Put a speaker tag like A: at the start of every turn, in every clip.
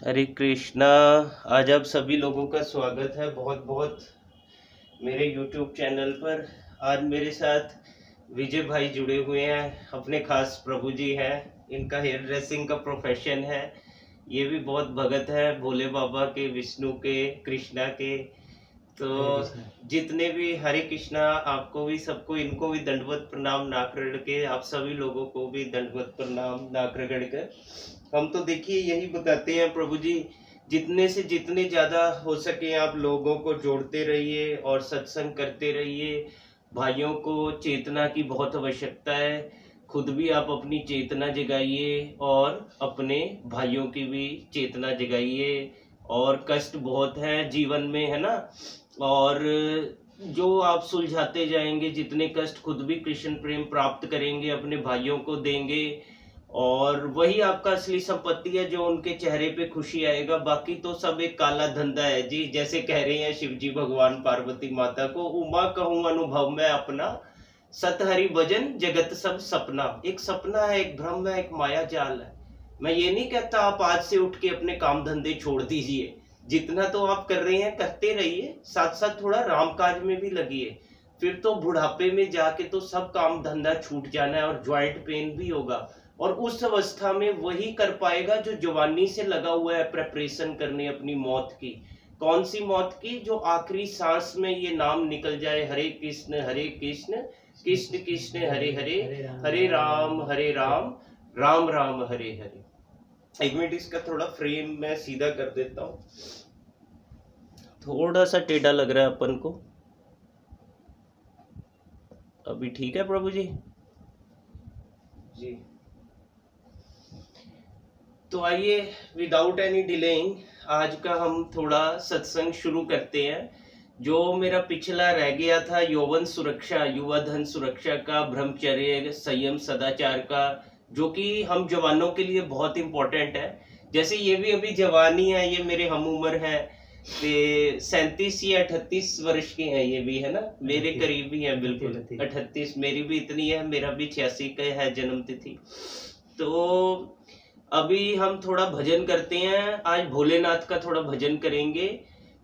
A: हरे कृष्णा। आज आप सभी लोगों का स्वागत है बहुत बहुत मेरे YouTube चैनल पर। आज मेरे साथ विजय भाई जुड़े हुए हैं, अपने खास प्रभु जी हैं। इनका हेयर ड्रेसिंग का प्रोफेशन है। ये भी बहुत भगत है भोले बाबा के, विष्णु के, कृष्णा के। तो जितने भी हरे कृष्णा, आपको भी, सबको, इनको भी दंडवत प्रणाम नाक रगड़ के, आप सभी लोगों को भी दंडवत प्रणाम नाक रगड़ कर। हम तो देखिए यही बताते हैं प्रभु जी, जितने से जितने ज्यादा हो सके आप लोगों को जोड़ते रहिए और सत्संग करते रहिए। भाइयों को चेतना की बहुत आवश्यकता है। खुद भी आप अपनी चेतना जगाइए और अपने भाइयों की भी चेतना जगाइए। और कष्ट बहुत है जीवन में, है ना। और जो आप सुलझाते जाएंगे, जितने कष्ट, खुद भी कृष्ण प्रेम प्राप्त करेंगे, अपने भाइयों को देंगे, और वही आपका असली संपत्ति है जो उनके चेहरे पे खुशी आएगा। बाकी तो सब एक काला धंधा है जी। जैसे कह रहे हैं शिव जी भगवान पार्वती माता को, उमा कहूँ अनुभव में अपना, सत हरि भजन जगत सब सपना। एक सपना है, एक भ्रम है, एक माया जाल है। मैं ये नहीं कहता आप आज से उठ के अपने काम धंधे छोड़ दीजिए। जितना तो आप कर रहे हैं करते रहिए, साथ साथ थोड़ा राम काज में भी लगिए। फिर तो बुढ़ापे में जाके तो सब काम धंधा छूट जाना है और ज्वाइंट पेन भी होगा। और उस अवस्था में वही कर पाएगा जो जवानी से लगा हुआ है प्रेपरेशन करने अपनी मौत की। कौन सी मौत की? जो आखिरी सांस में ये नाम निकल जाए, हरे कृष्ण कृष्ण कृष्ण हरे हरे, हरे राम राम राम हरे हरे। एक मिनट, इसका थोड़ा फ्रेम मैं सीधा कर देता हूँ, थोड़ा सा टेढ़ा लग रहा है अपन को। अभी ठीक है प्रभु जी? जी तो आइए, विदाउट एनी डिलेइंग आज का हम थोड़ा सत्संग शुरू करते हैं। जो मेरा पिछला रह गया था यौवन सुरक्षा, युवा धन सुरक्षा का, ब्रह्मचर्य, संयम, सदाचार का, जो कि हम जवानों के लिए बहुत इंपॉर्टेंट है। जैसे ये भी अभी जवानी है, ये मेरे हम उम्र है, 37 या 38 वर्ष के हैं ये भी, है ना, मेरे करीब ही है बिल्कुल। 38 मेरी भी इतनी है, मेरा भी 86 का है जन्म तिथि। तो अभी हम थोड़ा भजन करते हैं। आज भोलेनाथ का थोड़ा भजन करेंगे,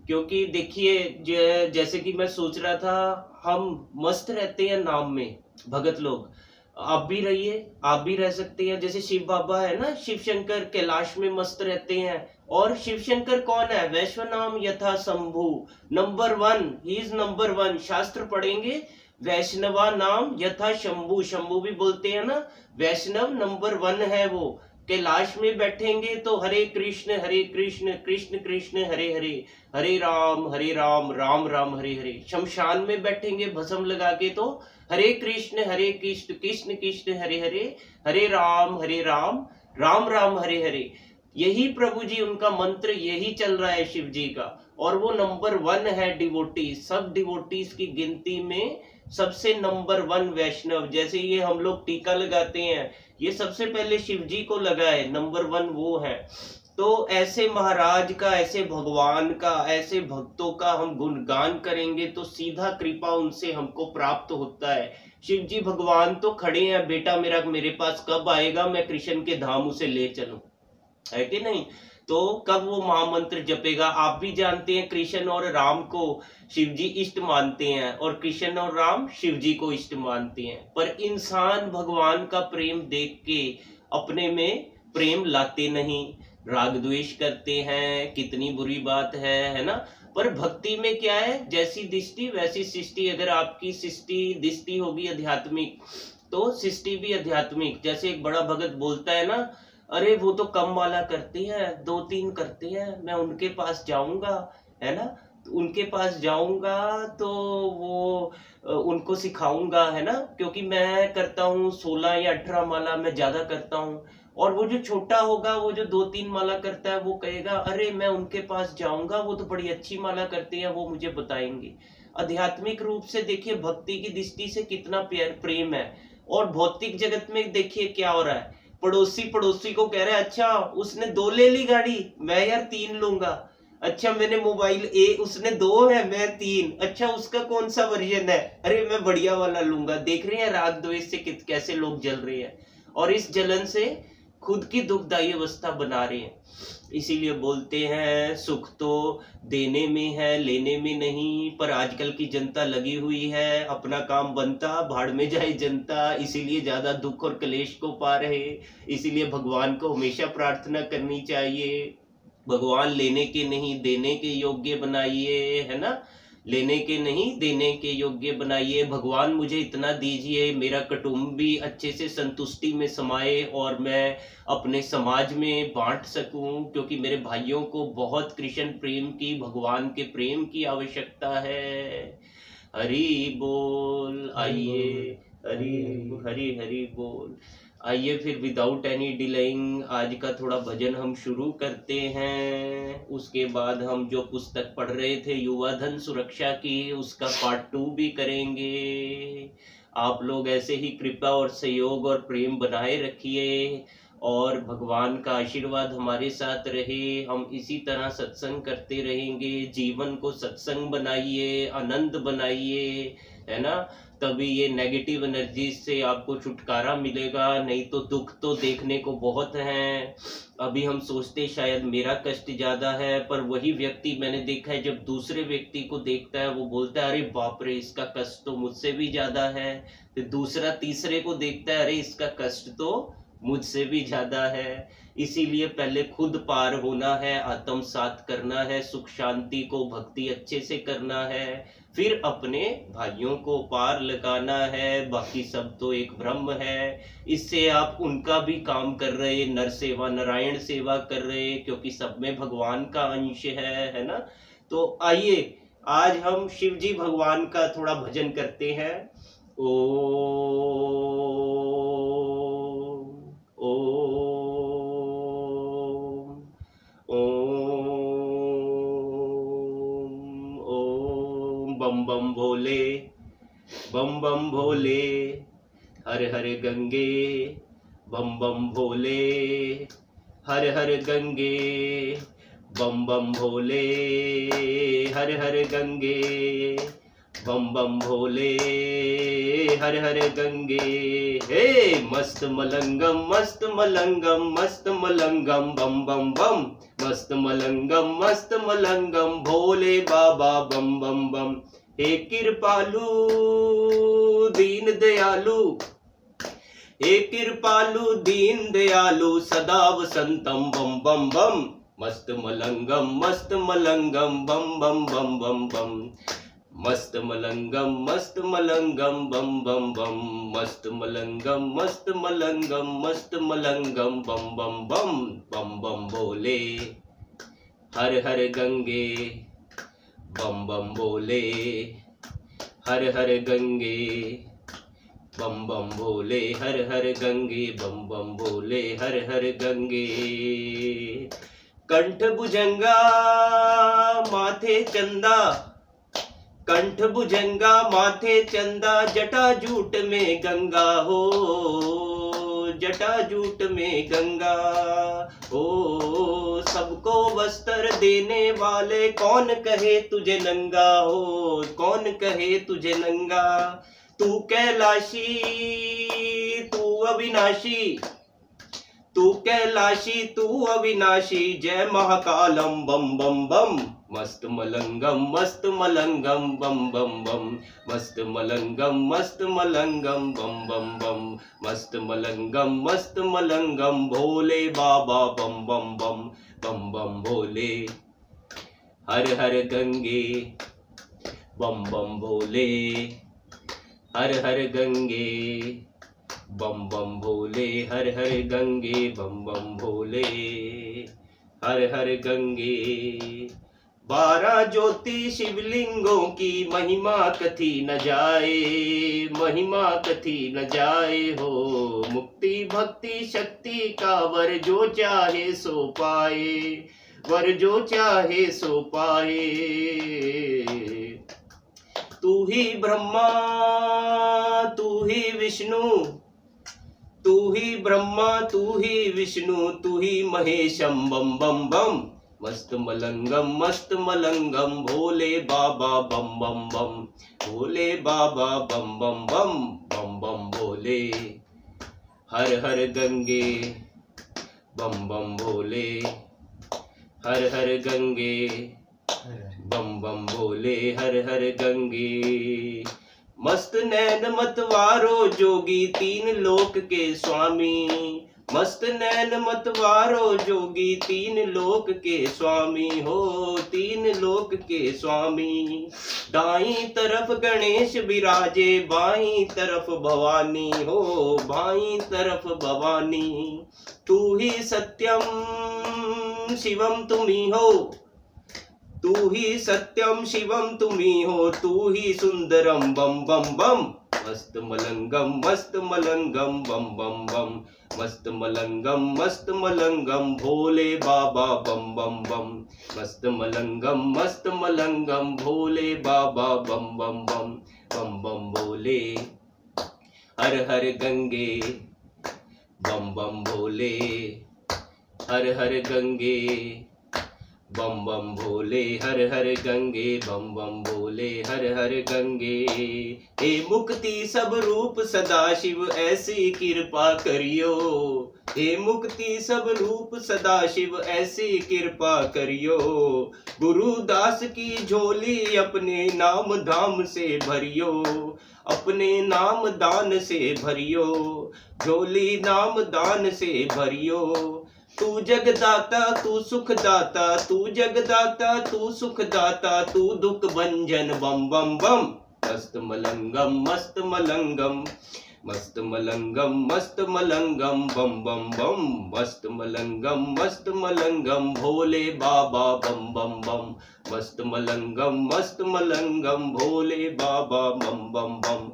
A: क्योंकि देखिए जैसे कि मैं सोच रहा था, हम मस्त रहते हैं नाम में भगत लोग। आप भी रहिए, आप भी रह सकते हैं। जैसे शिव बाबा है ना, शिव शंकर कैलाश में मस्त रहते हैं। और शिव शंकर कौन है? वैश्वनाम यथा Shambhu, number 1, he is number 1। शास्त्र पढ़ेंगे, वैष्णवा नाम यथा शंभु, शंभु भी बोलते हैं ना, वैष्णव नंबर 1 है वो। कैलाश में बैठेंगे तो हरे कृष्ण कृष्ण कृष्ण हरे हरे, हरे राम राम राम हरे हरे। शमशान में बैठेंगे भस्म लगा के तो हरे कृष्ण कृष्ण कृष्ण हरे हरे, हरे राम राम राम हरे हरे। यही प्रभु जी उनका मंत्र, यही चल रहा है शिव जी का। और वो नंबर 1 है डिवोटी, सब डिवोटीज की गिनती में सबसे नंबर 1 वैष्णव। जैसे ये हम लोग टीका लगाते हैं, ये सबसे पहले शिव जी को लगा है, नंबर 1 वो है। तो ऐसे महाराज का, ऐसे भगवान का, ऐसे भक्तों का हम गुणगान करेंगे तो सीधा कृपा उनसे हमको प्राप्त होता है। शिव जी भगवान तो खड़े हैं, बेटा मेरा मेरे पास कब आएगा, मैं कृष्ण के धाम उसे ले चलूं, है कि नहीं। तो कब वो महामंत्र जपेगा। आप भी जानते हैं कृष्ण और राम को शिव जी इष्ट मानते हैं, और कृष्ण और राम शिव जी को इष्ट मानते हैं। पर इंसान भगवान का प्रेम देख के अपने में प्रेम लाते नहीं, राग द्वेष करते हैं। कितनी बुरी बात है ना। पर भक्ति में क्या है, जैसी दृष्टि वैसी सृष्टि। अगर आपकी सृष्टि दृष्टि होगी आध्यात्मिक, तो सृष्टि भी आध्यात्मिक। जैसे एक बड़ा भगत बोलता है ना, अरे वो तो कम वाला करते हैं, 2-3 करते हैं, मैं उनके पास जाऊंगा, है ना, उनके पास जाऊंगा तो वो उनको सिखाऊंगा, है ना, क्योंकि मैं करता हूँ 16 या 18 माला, मैं ज्यादा करता हूँ। और वो जो छोटा होगा, वो जो 2-3 माला करता है, वो कहेगा अरे मैं उनके पास जाऊंगा, वो तो बड़ी अच्छी माला करते हैं, वो मुझे बताएंगे। आध्यात्मिक रूप से देखिए, भक्ति की दृष्टि से कितना प्रेम है। और भौतिक जगत में देखिए क्या हो रहा है, पड़ोसी को कह रहा है, अच्छा उसने 2 ले ली गाड़ी, मैं यार 3 लूंगा। अच्छा मैंने मोबाइल उसने 2 है, मैं 3। अच्छा उसका कौन सा वर्जन है, अरे मैं बढ़िया वाला लूंगा। देख रहे हैं राग द्वेष से कैसे लोग जल रहे हैं। और इस जलन से खुद की दुखदायी अवस्था बना रहे हैं। इसीलिए बोलते हैं सुख तो देने में है, लेने में नहीं। पर आजकल की जनता लगी हुई है अपना काम बनता, भाड़ में जाए जनता, इसीलिए ज्यादा दुख और क्लेश को पा रहे। इसीलिए भगवान को हमेशा प्रार्थना करनी चाहिए, भगवान लेने के नहीं देने के योग्य बनाइए, है ना। लेने के नहीं देने के योग्य बनाइए। भगवान मुझे इतना दीजिए, मेरा कुटुंब भी अच्छे से संतुष्टि में समाये और मैं अपने समाज में बांट सकूं, क्योंकि मेरे भाइयों को बहुत कृष्ण प्रेम की, भगवान के प्रेम की आवश्यकता है। हरि बोल। आइए, हरि हरि हरि बोल। आइए फिर विदाउट एनी डिलेइंग आज का थोड़ा भजन हम शुरू करते हैं। उसके बाद हम जो पुस्तक पढ़ रहे थे युवा धन सुरक्षा की, उसका पार्ट 2 भी करेंगे। आप लोग ऐसे ही कृपा और सहयोग और प्रेम बनाए रखिए और भगवान का आशीर्वाद हमारे साथ रहे। हम इसी तरह सत्संग करते रहेंगे। जीवन को सत्संग बनाइए, आनंद बनाइए, है ना। तभी ये नेगेटिव एनर्जी से आपको छुटकारा मिलेगा। नहीं तो दुख तो देखने को बहुत हैं। अभी हम सोचते शायद मेरा कष्ट ज्यादा है, पर वही व्यक्ति मैंने देखा है जब दूसरे व्यक्ति को देखता है वो बोलता है अरे बाप रे इसका कष्ट तो मुझसे भी ज्यादा है। तो दूसरा तीसरे को देखता है अरे इसका कष्ट तो मुझसे भी ज्यादा है। इसीलिए पहले खुद पार होना है, आत्मसात करना है, सुख शांति को भक्ति अच्छे से करना है, फिर अपने भाइयों को पार लगाना है। बाकी सब तो एक ब्रह्म है। इससे आप उनका भी काम कर रहे, नर सेवा नारायण सेवा कर रहे, क्योंकि सब में भगवान का अंश है ना। तो आइए आज हम शिव जी भगवान का थोड़ा भजन करते हैं। बम बम भोले, बम बम भोले, हर हर गंगे, बम बम भोले, हर हर गंगे, बम बम भोले, हर हर गंगे, बम बम भोले, हर हर गंगे। हे मस्त मलंगम मस्त मलंगम मस्त मलंगम बम बम बम, मस्त मलंगम भोले बाबा बम बम बम। हे कृपालु दीन दयालु, हे कृपालु दीन दयालु सदा वसंतम बम बम बम, मस्त मलंगम बम बम बम बम बम, मस्त मलंगम बम बम बम, मस्त मलंगम बम बम बम, बम बम भोले, हर हर गंगे, बम बम भोले, हर हर गंगे, बम बम भोले, हर हर गंगे, बम बम भोले, हर हर गंगे। कंठ भुजंगा माथे चंदा, कंठ भुजंगा माथे चंदा, जटा जूट में गंगा हो, जटा जूट में गंगा हो। सबको वस्त्र देने वाले, कौन कहे तुझे नंगा हो, कौन कहे तुझे नंगा। तू कैलाशी तू अविनाशी, तू कैलाशी तू अविनाशी, जय महाकालम बम बम बम, मस्त मलंगम बम बम बम, मस्त मलंगम बम बम बम, मस्त मलंगम भोले बाबा बम बम बम, बम बम भोले, हर हर गंगे, बम बम भोले, हर हर गंगे, बम बम भोले, हर हर गंगे, बम बम भोले, हर हर गंगे। 12 ज्योति शिवलिंगों की महिमा कथी न जाए, महिमा कथी न जाए हो। मुक्ति भक्ति शक्ति का वर जो चाहे सो पाए, वर जो चाहे सो पाए। तू ही ब्रह्मा तू ही विष्णु, तू ही ब्रह्मा तू ही विष्णु, तू ही महेशम बम बम बम, मस्त मलंगम भोले बाबा बम बम बम, भोले बाबा बम बम बम, बम बम भोले, हर हर गंगे, बम बम भोले, हर हर गंगे, बम बम भोले, हर हर गंगे। मस्त नैन मतवारो जोगी, तीन लोक के स्वामी। मस्त नैन मतवारो जोगी, तीन लोक के स्वामी हो, तीन लोक के स्वामी। दाईं तरफ गणेश विराजे, बाईं तरफ भवानी हो, बाईं तरफ भवानी। तू ही सत्यम शिवम तुम्ही हो, तू ही सत्यम शिवम तुम्ही हो, तू ही सुंदरम बम बम बम। मस्त मलंगम बम बम बम, मस्त मलंगम भोले बाबा बम बम बम। मस्त मलंगम भोले बाबा बम बम बम। बम बम भोले, हर हर गंगे, बम बम भोले, हर हर गंगे। बम बम भोले, हर हर गंगे, बम बम भोले, हर हर गंगे। हे मुक्ति सब रूप सदाशिव, ऐसी कृपा करियो। हे मुक्ति सब रूप सदाशिव, ऐसी कृपा करियो। गुरुदास की झोली अपने नाम धाम से भरियो, अपने नाम दान से भरियो, झोली नाम दान से भरियो। तू जगदाता तू सुखदाता, तू जगदाता तू सुखदाता, तू दुख भंजन बम बम बम। मस्त मलंगम बम बम बम। मस्त मलंगम भोले बाबा बम बम बम। मस्त मलंगम भोले बाबा बम बम बम।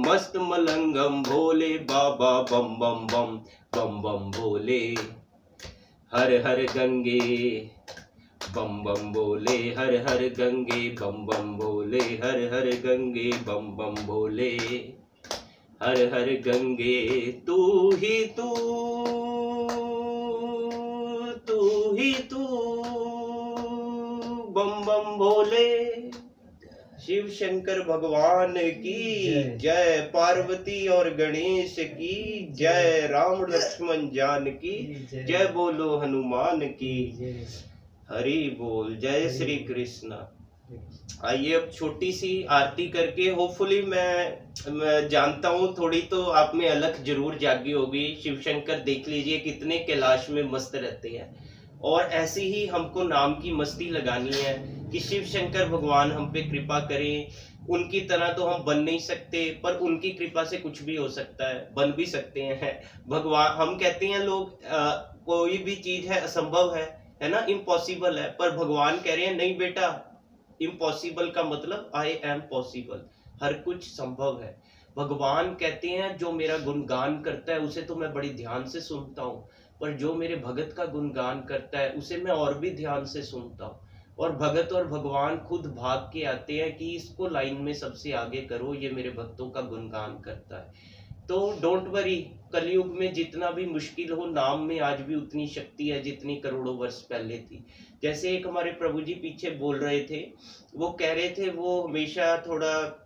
A: मस्त मलंगम भोले बाबा बम बम बम। बम बम भोले, हर हर गंगे, बम बम भोले, हर हर गंगे। बम बम भोले, हर हर गंगे, बम बम भोले, हर हर गंगे। तू ही तू, तू ही तू, बम बम भोले। शिव शंकर भगवान की जय, पार्वती और गणेश की जय, राम लक्ष्मण जान की जय, बोलो हनुमान की हरि बोल। जय श्री कृष्ण। आइए अब छोटी सी आरती करके, होपफुली मैं जानता हूँ थोड़ी तो आप में अलख जरूर जागी होगी। शिव शंकर देख लीजिए कितने कैलाश में मस्त रहते हैं, और ऐसी ही हमको नाम की मस्ती लगानी है कि शिव शंकर भगवान हम पे कृपा करें। उनकी तरह तो हम बन नहीं सकते, पर उनकी कृपा से कुछ भी हो सकता है, बन भी सकते हैं। भगवान, हम कहते हैं लोग कोई भी चीज है असंभव है ना, इम्पॉसिबल है, पर भगवान कह रहे हैं नहीं बेटा, इम्पॉसिबल का मतलब आई एम पॉसिबल, हर कुछ संभव है। भगवान कहते हैं जो मेरा गुणगान करता है उसे तो मैं बड़ी ध्यान से सुनता हूँ, पर जो मेरे भगत का गुणगान करता है उसे मैं और भी ध्यान से सुनता हूँ। और भगत और भगवान खुद भाग के आते हैं कि इसको लाइन में सबसे आगे करो, ये मेरे भक्तों का गुणगान करता है। तो डोंट वरी, कलयुग में जितना भी मुश्किल हो, नाम में आज भी उतनी शक्ति है जितनी करोड़ों वर्ष पहले थी। जैसे एक हमारे प्रभु जी पीछे बोल रहे थे, वो कह रहे थे वो हमेशा थोड़ा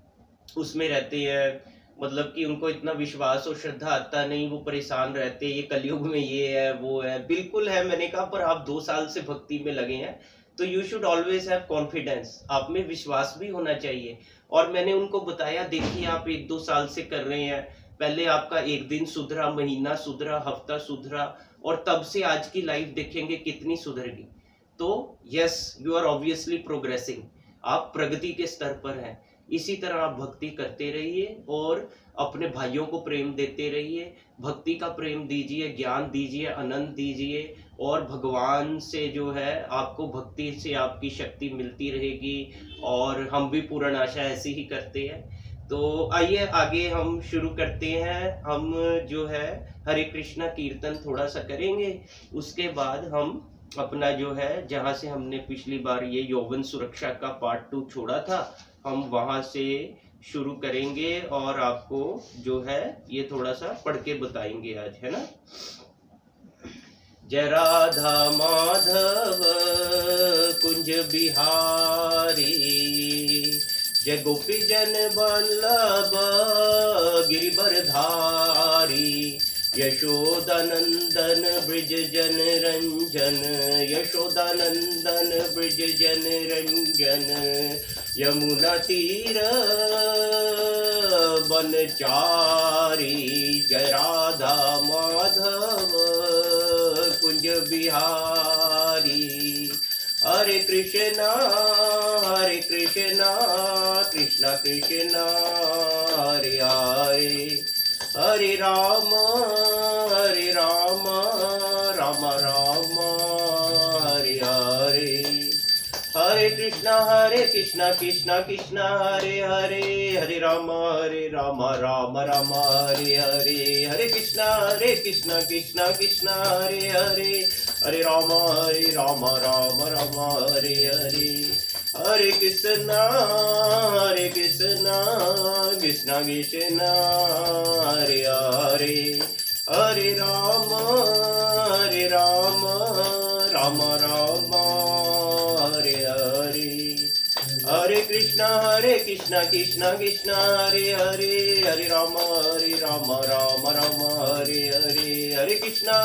A: उसमें रहते हैं, मतलब कि उनको इतना विश्वास और श्रद्धा आता नहीं, वो परेशान रहते, ये कलयुग में ये है वो है। बिल्कुल है, मैंने कहा पर आप 2 साल से भक्ति में लगे हैं तो you should always have confidence, आप में विश्वास भी होना चाहिए। और मैंने उनको बताया देखिए आप 1-2 साल से कर रहे हैं, पहले आपका एक दिन सुधरा, महीना सुधरा, हफ्ता सुधरा, और तब से आज की लाइफ देखेंगे कितनी सुधरेगी। तो yes, you are obviously progressing, आप प्रगति के स्तर पर हैं। इसी तरह आप भक्ति करते रहिए और अपने भाइयों को प्रेम देते रहिए, भक्ति का प्रेम दीजिए, ज्ञान दीजिए, आनंद दीजिए, और भगवान से जो है आपको भक्ति से आपकी शक्ति मिलती रहेगी। और हम भी पूर्ण आशा ऐसी ही करते हैं। तो आइए आगे हम शुरू करते हैं। हम जो है हरे कृष्णा कीर्तन थोड़ा सा करेंगे, उसके बाद हम अपना जो है जहाँ से हमने पिछली बार ये यौवन सुरक्षा का पार्ट 2 छोड़ा था, हम वहां से शुरू करेंगे और आपको जो है ये थोड़ा सा पढ़ के बताएंगे आज, है ना। जय राधा माधव कुंज बिहारी, जय गोपी जन बल्लभ गिरिवर धारी, यशोदानंदन ब्रिज जन रंजन, यशोदानंदन ब्रिज जन रंजन, यमुना तीर बनचारी, जय राधा माधव कुंज बिहारी। हरे कृष्णा कृष्णा कृष्णा हरे हरे, हरे राम राम राम हरे हरे। हरे कृष्णा कृष्णा कृष्णा हरे हरे, हरे राम राम राम हरे हरे। हरे कृष्णा कृष्णा कृष्णा हरे हरे, हरे राम राम हरे हरे। हरे कृष्णा कृष्णा कृष्णा हरे हरे, हरे राम राम हरे हरे। हरे कृष्णा कृष्णा कृष्णा हरे हरे, हरे राम राम हरे हरे। हरे कृष्णा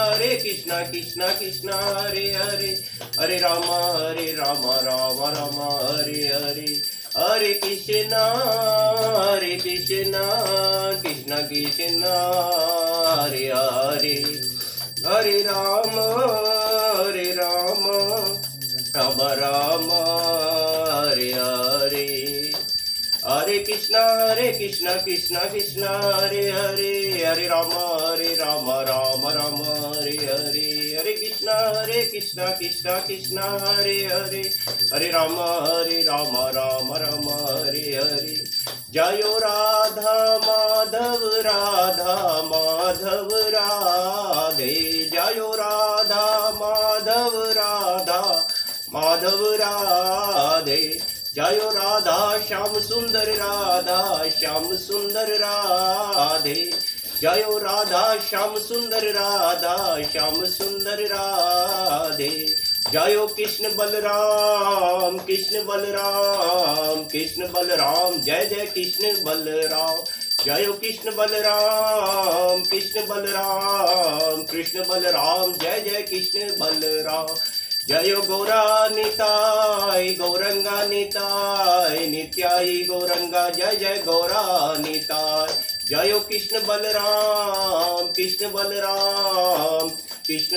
A: कृष्णा कृष्णा हरे हरे, हरे राम राम हरे हरे। हरे कृष्णा कृष्णा कृष्णा हरे हरे, हरे राम राम हरे हरे। हरे कृष्णा कृष्णा कृष्णा हरे हरे, हरे राम राम हरे हरे। हरे कृष्णा कृष्णा हरे हरे, हरे राम राम हरे हरे। जयो राधा माधव राधे, जयो राधा माधव राधे, जयो राधा श्याम सुंदर राधे, जयो राधा श्याम सुंदर राधे। जयो कृष्ण बलराम जय जय कृष्ण बलराम। जयो कृष्ण बलराम कृष्ण बलराम जय जय कृष्ण बलराम। जयो गौरा निताय गौरंगा निताय, नित्याय गौरंगा जय जय गौरा निताय। जयो कृष्ण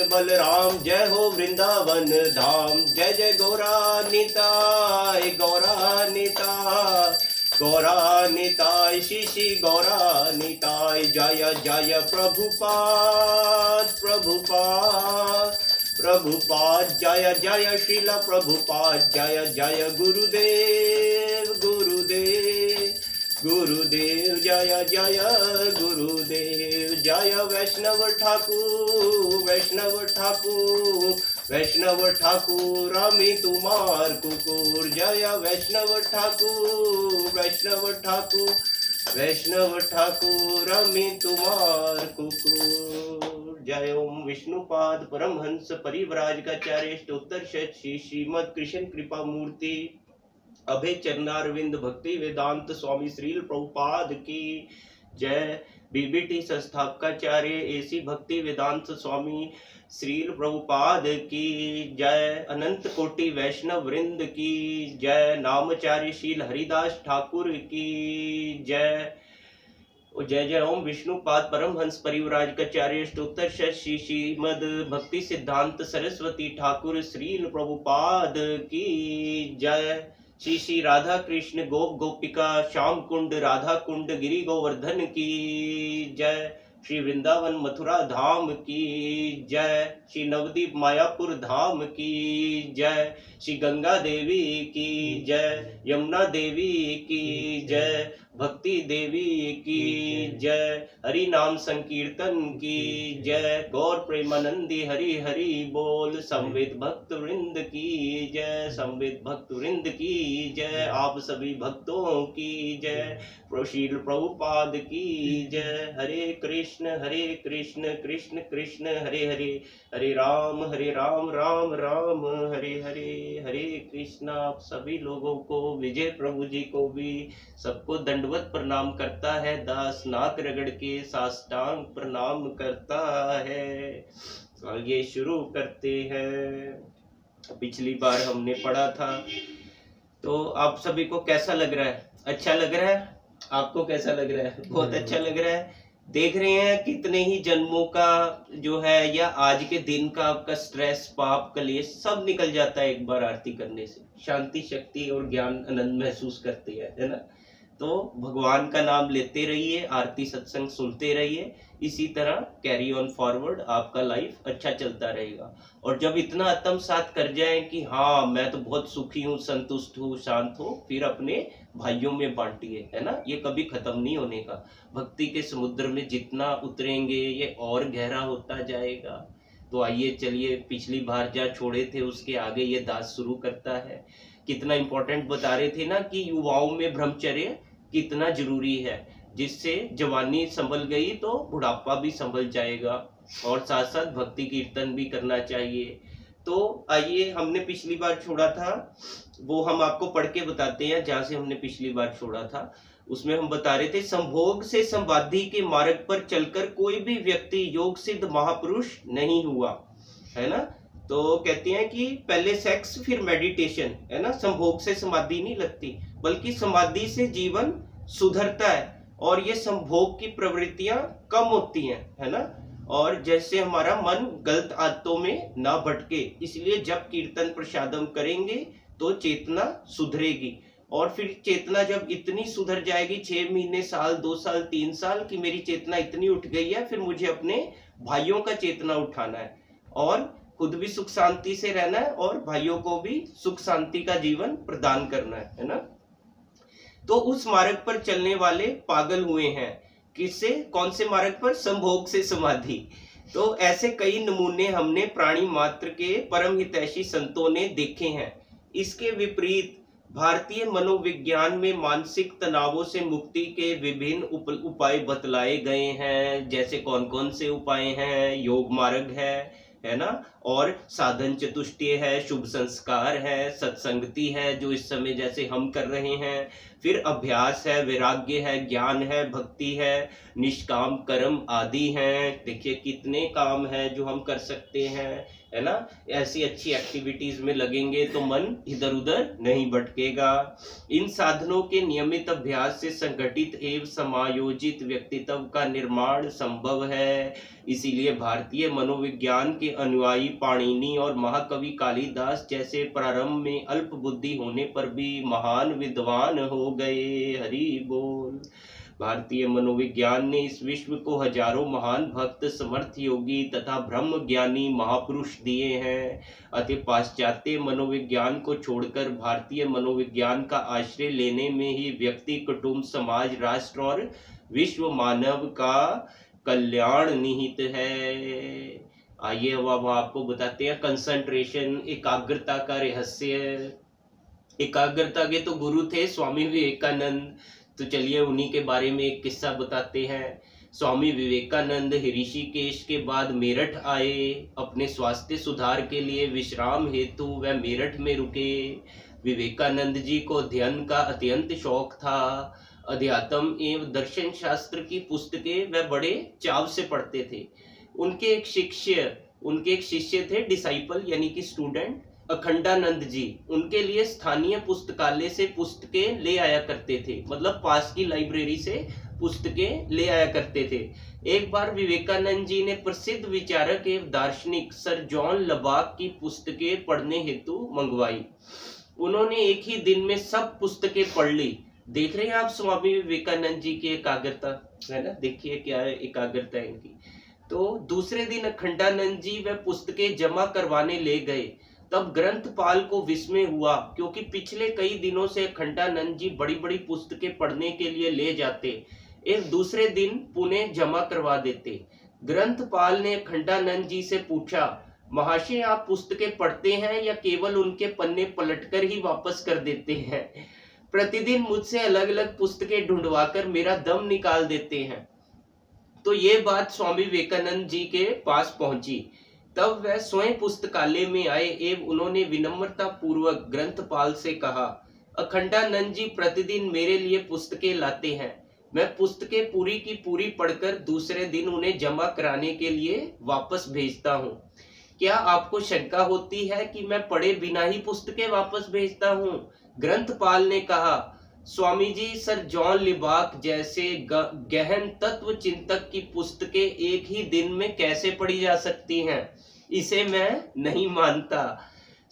A: बलराम जय हो वृंदावन धाम, जय जय गौरा निताय गौरा निताय श्री गौरा निताय। जय जय प्रभुपाद जय जय श्रील प्रभुपाद जय जय गुरुदेव जय जय गुरुदेव। जय वैष्णव ठाकुर रामी तुम्हार कुकुर। जय वैष्णव ठाकुर रामी तुम्हार कुकुर। जय ओम विष्णुपाद परमहंस परिव्राजकाचार्य स्तोत्र श्री श्रीमद कृष्ण कृपा मूर्ति अभय चरणारविंद भक्ति वेदांत स्वामी श्रील प्रभुपाद की जय। बीबीटी संस्थापकाचार्य एसी भक्ति वेदांत स्वामी श्रील प्रभुपाद की जय। अनंत कोटि वैष्णव वृंद की जय। नामचार्य शील हरिदास ठाकुर की जय। जय जय ओम विष्णुपाद परमहंस परिव्राजकाचार्य स्तोत्र श्री श्रीमद भक्ति सिद्धांत सरस्वती ठाकुर श्रील प्रभुपाद की जय। श्री श्री राधा कृष्ण गोप गोपिका श्याम कुंड राधा कुंड गिरि गोवर्धन की जय। श्री वृंदावन मथुरा धाम की जय। श्री नवदीप मायापुर धाम की जय। श्री गंगा देवी की जय। यमुना देवी की जय। भक्ति देवी की जय। हरि नाम संकीर्तन की जय। गौर प्रेमानंदी हरि हरि बोल। संवित भक्त वृंद की जय। संवित भक्त वृंद की जय। आप सभी भक्तों की जय। प्रशील प्रभुपाद की जय। हरे कृष्ण कृष्ण कृष्ण हरे हरे, हरे राम राम राम हरे हरे। हरे कृष्ण। आप सभी लोगों को, विजय प्रभु जी को भी सबको दंड दंडवत प्रणाम करता है, दास नाक रगड़ के साष्टांग प्रणाम करता है। आगे शुरू करते हैं। पिछली बार हमने पढ़ा था, तो आप सभी को कैसा लग रहा है? अच्छा लग रहा है? आपको कैसा लग रहा है? बहुत अच्छा लग रहा है। देख रहे हैं कितने ही जन्मों का जो है, या आज के दिन का आपका स्ट्रेस, पाप, कलेश सब निकल जाता है एक बार आरती करने से। शांति, शक्ति और ज्ञान, आनंद महसूस करते हैं, है ना। तो भगवान का नाम लेते रहिए, आरती सत्संग सुनते रहिए, इसी तरह कैरी ऑन फॉरवर्ड, आपका लाइफ अच्छा चलता रहेगा। और जब इतना आत्मसात कर जाए कि हाँ मैं तो बहुत सुखी हूँ, संतुष्ट हूँ, शांत हूँ, फिर अपने भाइयों में बांटिए, है ना। ये कभी खत्म नहीं होने का। भक्ति के समुद्र में जितना उतरेंगे ये और गहरा होता जाएगा। तो आइए चलिए, पिछली बार जहाँ छोड़े थे उसके आगे ये दास शुरू करता है। कितना इंपॉर्टेंट बता रहे थे ना कि युवाओं में ब्रह्मचर्य कितना जरूरी है, जिससे जवानी संभल गई तो बुढ़ापा भी संभल जाएगा, और साथ साथ भक्ति कीर्तन भी करना चाहिए। तो आइए, हमने पिछली बार छोड़ा था वो हम आपको पढ़ के बताते हैं। जहाँ से हमने पिछली बार छोड़ा था उसमें हम बता रहे थे, संभोग से समाधि के मार्ग पर चलकर कोई भी व्यक्ति योग सिद्ध महापुरुष नहीं हुआ, है ना। तो कहते हैं कि पहले सेक्स फिर मेडिटेशन, है ना। संभोग से समाधि नहीं लगती, बल्कि समाधि से जीवन सुधरता है और ये संभोग की प्रवृत्तियां कम होती हैं, है ना। और जैसे हमारा मन गलत आदतों में ना भटके, इसलिए जब कीर्तन प्रसादम करेंगे तो चेतना सुधरेगी। और फिर चेतना जब इतनी सुधर जाएगी, 6 महीने, साल, 2 साल, 3 साल की मेरी चेतना इतनी उठ गई है, फिर मुझे अपने भाइयों का चेतना उठाना है और खुद भी सुख शांति से रहना है और भाइयों को भी सुख शांति का जीवन प्रदान करना है ना। तो उस मार्ग पर चलने वाले पागल हुए हैं। किससे? कौन से मार्ग पर? संभोग से समाधि। तो ऐसे कई नमूने हमने प्राणी मात्र के परम हितैषी संतों ने देखे हैं। इसके विपरीत भारतीय मनोविज्ञान में मानसिक तनावों से मुक्ति के विभिन्न उपाय बतलाए गए हैं। जैसे कौन कौन से उपाय हैं? योग मार्ग है ना, और साधन चतुष्टय है, शुभ संस्कार है, सत्संगति है जो इस समय जैसे हम कर रहे हैं, फिर अभ्यास है, वैराग्य है, ज्ञान है, भक्ति है, निष्काम कर्म आदि हैं। देखिए कितने काम हैं जो हम कर सकते हैं, है ना। ऐसी अच्छी एक्टिविटीज में लगेंगे तो मन इधर उधर नहीं भटकेगा। इन साधनों के नियमित अभ्यास से संगठित एवं समायोजित व्यक्तित्व का निर्माण संभव है। इसीलिए भारतीय मनोविज्ञान के अनुयायी पाणिनि और महाकवि कालिदास जैसे प्रारंभ में अल्प बुद्धि होने पर भी महान विद्वान हो गए। हरि बोल। भारतीय मनोविज्ञान ने इस विश्व को हजारों महान भक्त, समर्थ योगी तथा ब्रह्म ज्ञानी महापुरुष दिए हैं। अतः पाश्चात्य मनोविज्ञान को छोड़कर भारतीय मनोविज्ञान का आश्रय लेने में ही व्यक्ति, कुटुंब, समाज, राष्ट्र और विश्व मानव का कल्याण निहित है। आइए अब आपको बताते हैं कंसंट्रेशन, एकाग्रता का रहस्य। एकाग्रता के तो गुरु थे स्वामी विवेकानंद। तो चलिए उन्हीं के बारे में एक किस्सा बताते हैं। स्वामी विवेकानंद ऋषिकेश के बाद मेरठ आए। अपने स्वास्थ्य सुधार के लिए विश्राम हेतु वह मेरठ में रुके। विवेकानंद जी को अध्ययन का अत्यंत शौक था। अध्यात्म एवं दर्शन शास्त्र की पुस्तकें वह बड़े चाव से पढ़ते थे। उनके एक शिष्य थे, डिसाइपल यानी कि स्टूडेंट, अखंडानंद जी। उनके लिए स्थानीय पुस्तकालय से पुस्तकें ले आया करते थे, मतलब पास की लाइब्रेरी से पुस्तकें ले आया करते थे। एक बार विवेकानंद जी ने प्रसिद्ध विचारक एवं दार्शनिक सर जॉन लबाक की पुस्तकें पढ़ने हेतु मंगवाई। उन्होंने एक ही दिन में सब पुस्तकें पढ़ ली। देख रहे हैं आप स्वामी विवेकानंद जी की एकाग्रता, है ना। देखिए क्या एकाग्रता है इनकी। तो दूसरे दिन अखंडानंद जी वह पुस्तकें जमा करवाने ले गए। तब ग्रंथपाल को विस्मय हुआ, क्योंकि पिछले कई दिनों से अखंडानंद जी बड़ी बड़ी पुस्तकें पढ़ने के लिए ले जाते, एक दूसरे दिन पुणे जमा करवा देते। ग्रंथपाल ने अखंडानंद जी से पूछा, महाशय आप पुस्तकें पढ़ते हैं या केवल उनके पन्ने पलटकर ही वापस कर देते हैं? प्रतिदिन मुझसे अलग अलग पुस्तकें ढूंढवाकर मेरा दम निकाल देते हैं। तो ये बात स्वामी विवेकानंद जी के पास पहुंची। तब वह स्वयं पुस्तकालय में आए एवं उन्होंने विनम्रता पूर्वक ग्रंथपाल से कहा, अखंडानंद जी प्रतिदिन मेरे लिए पुस्तकें लाते हैं। मैं पुस्तकें पूरी की पूरी पढ़कर दूसरे दिन उन्हें जमा कराने के लिए वापस भेजता हूँ। क्या आपको शंका होती है कि मैं पढ़े बिना ही पुस्तकें वापस भेजता हूँ? ग्रंथपाल ने कहा, स्वामी जी, सर जॉन लिबाक जैसे गहन तत्व चिंतक की पुस्तकें एक ही दिन में कैसे पढ़ी जा सकती हैं? इसे मैं नहीं मानता।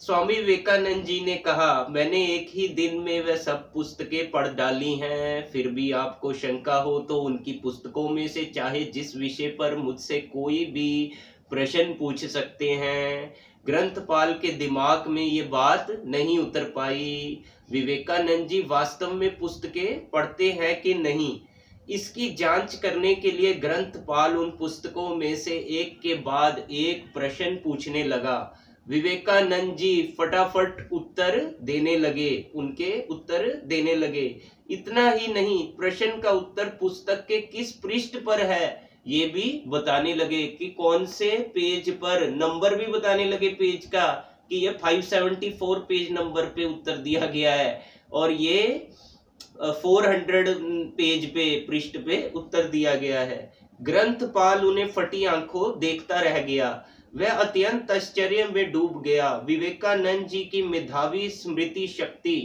A: स्वामी विवेकानंद जी ने कहा, मैंने एक ही दिन में वह सब पुस्तकें पढ़ डाली हैं। फिर भी आपको शंका हो तो उनकी पुस्तकों में से चाहे जिस विषय पर मुझसे कोई भी प्रश्न पूछ सकते हैं। ग्रंथपाल के दिमाग में ये बात नहीं उतर पाई। विवेकानंद जी वास्तव में पुस्तकें पढ़ते हैं कि नहीं, इसकी जांच करने के लिए ग्रंथपाल उन पुस्तकों में से एक के बाद एक प्रश्न पूछने लगा। विवेकानंद जी फटाफट उत्तर देने लगे, उनके उत्तर देने लगे। इतना ही नहीं, प्रश्न का उत्तर पुस्तक के किस पृष्ठ पर है ये भी बताने लगे, कि कौन से पेज पर, नंबर भी बताने लगे पेज का, कि ये 574 पेज नंबर पे उत्तर दिया गया है और ये 400 पेज पे, पृष्ठ पे उत्तर दिया गया है। ग्रंथपाल उन्हें फटी आंखों देखता रह गया। वह अत्यंत आश्चर्य में डूब गया। विवेकानंद जी की मेधावी स्मृति शक्ति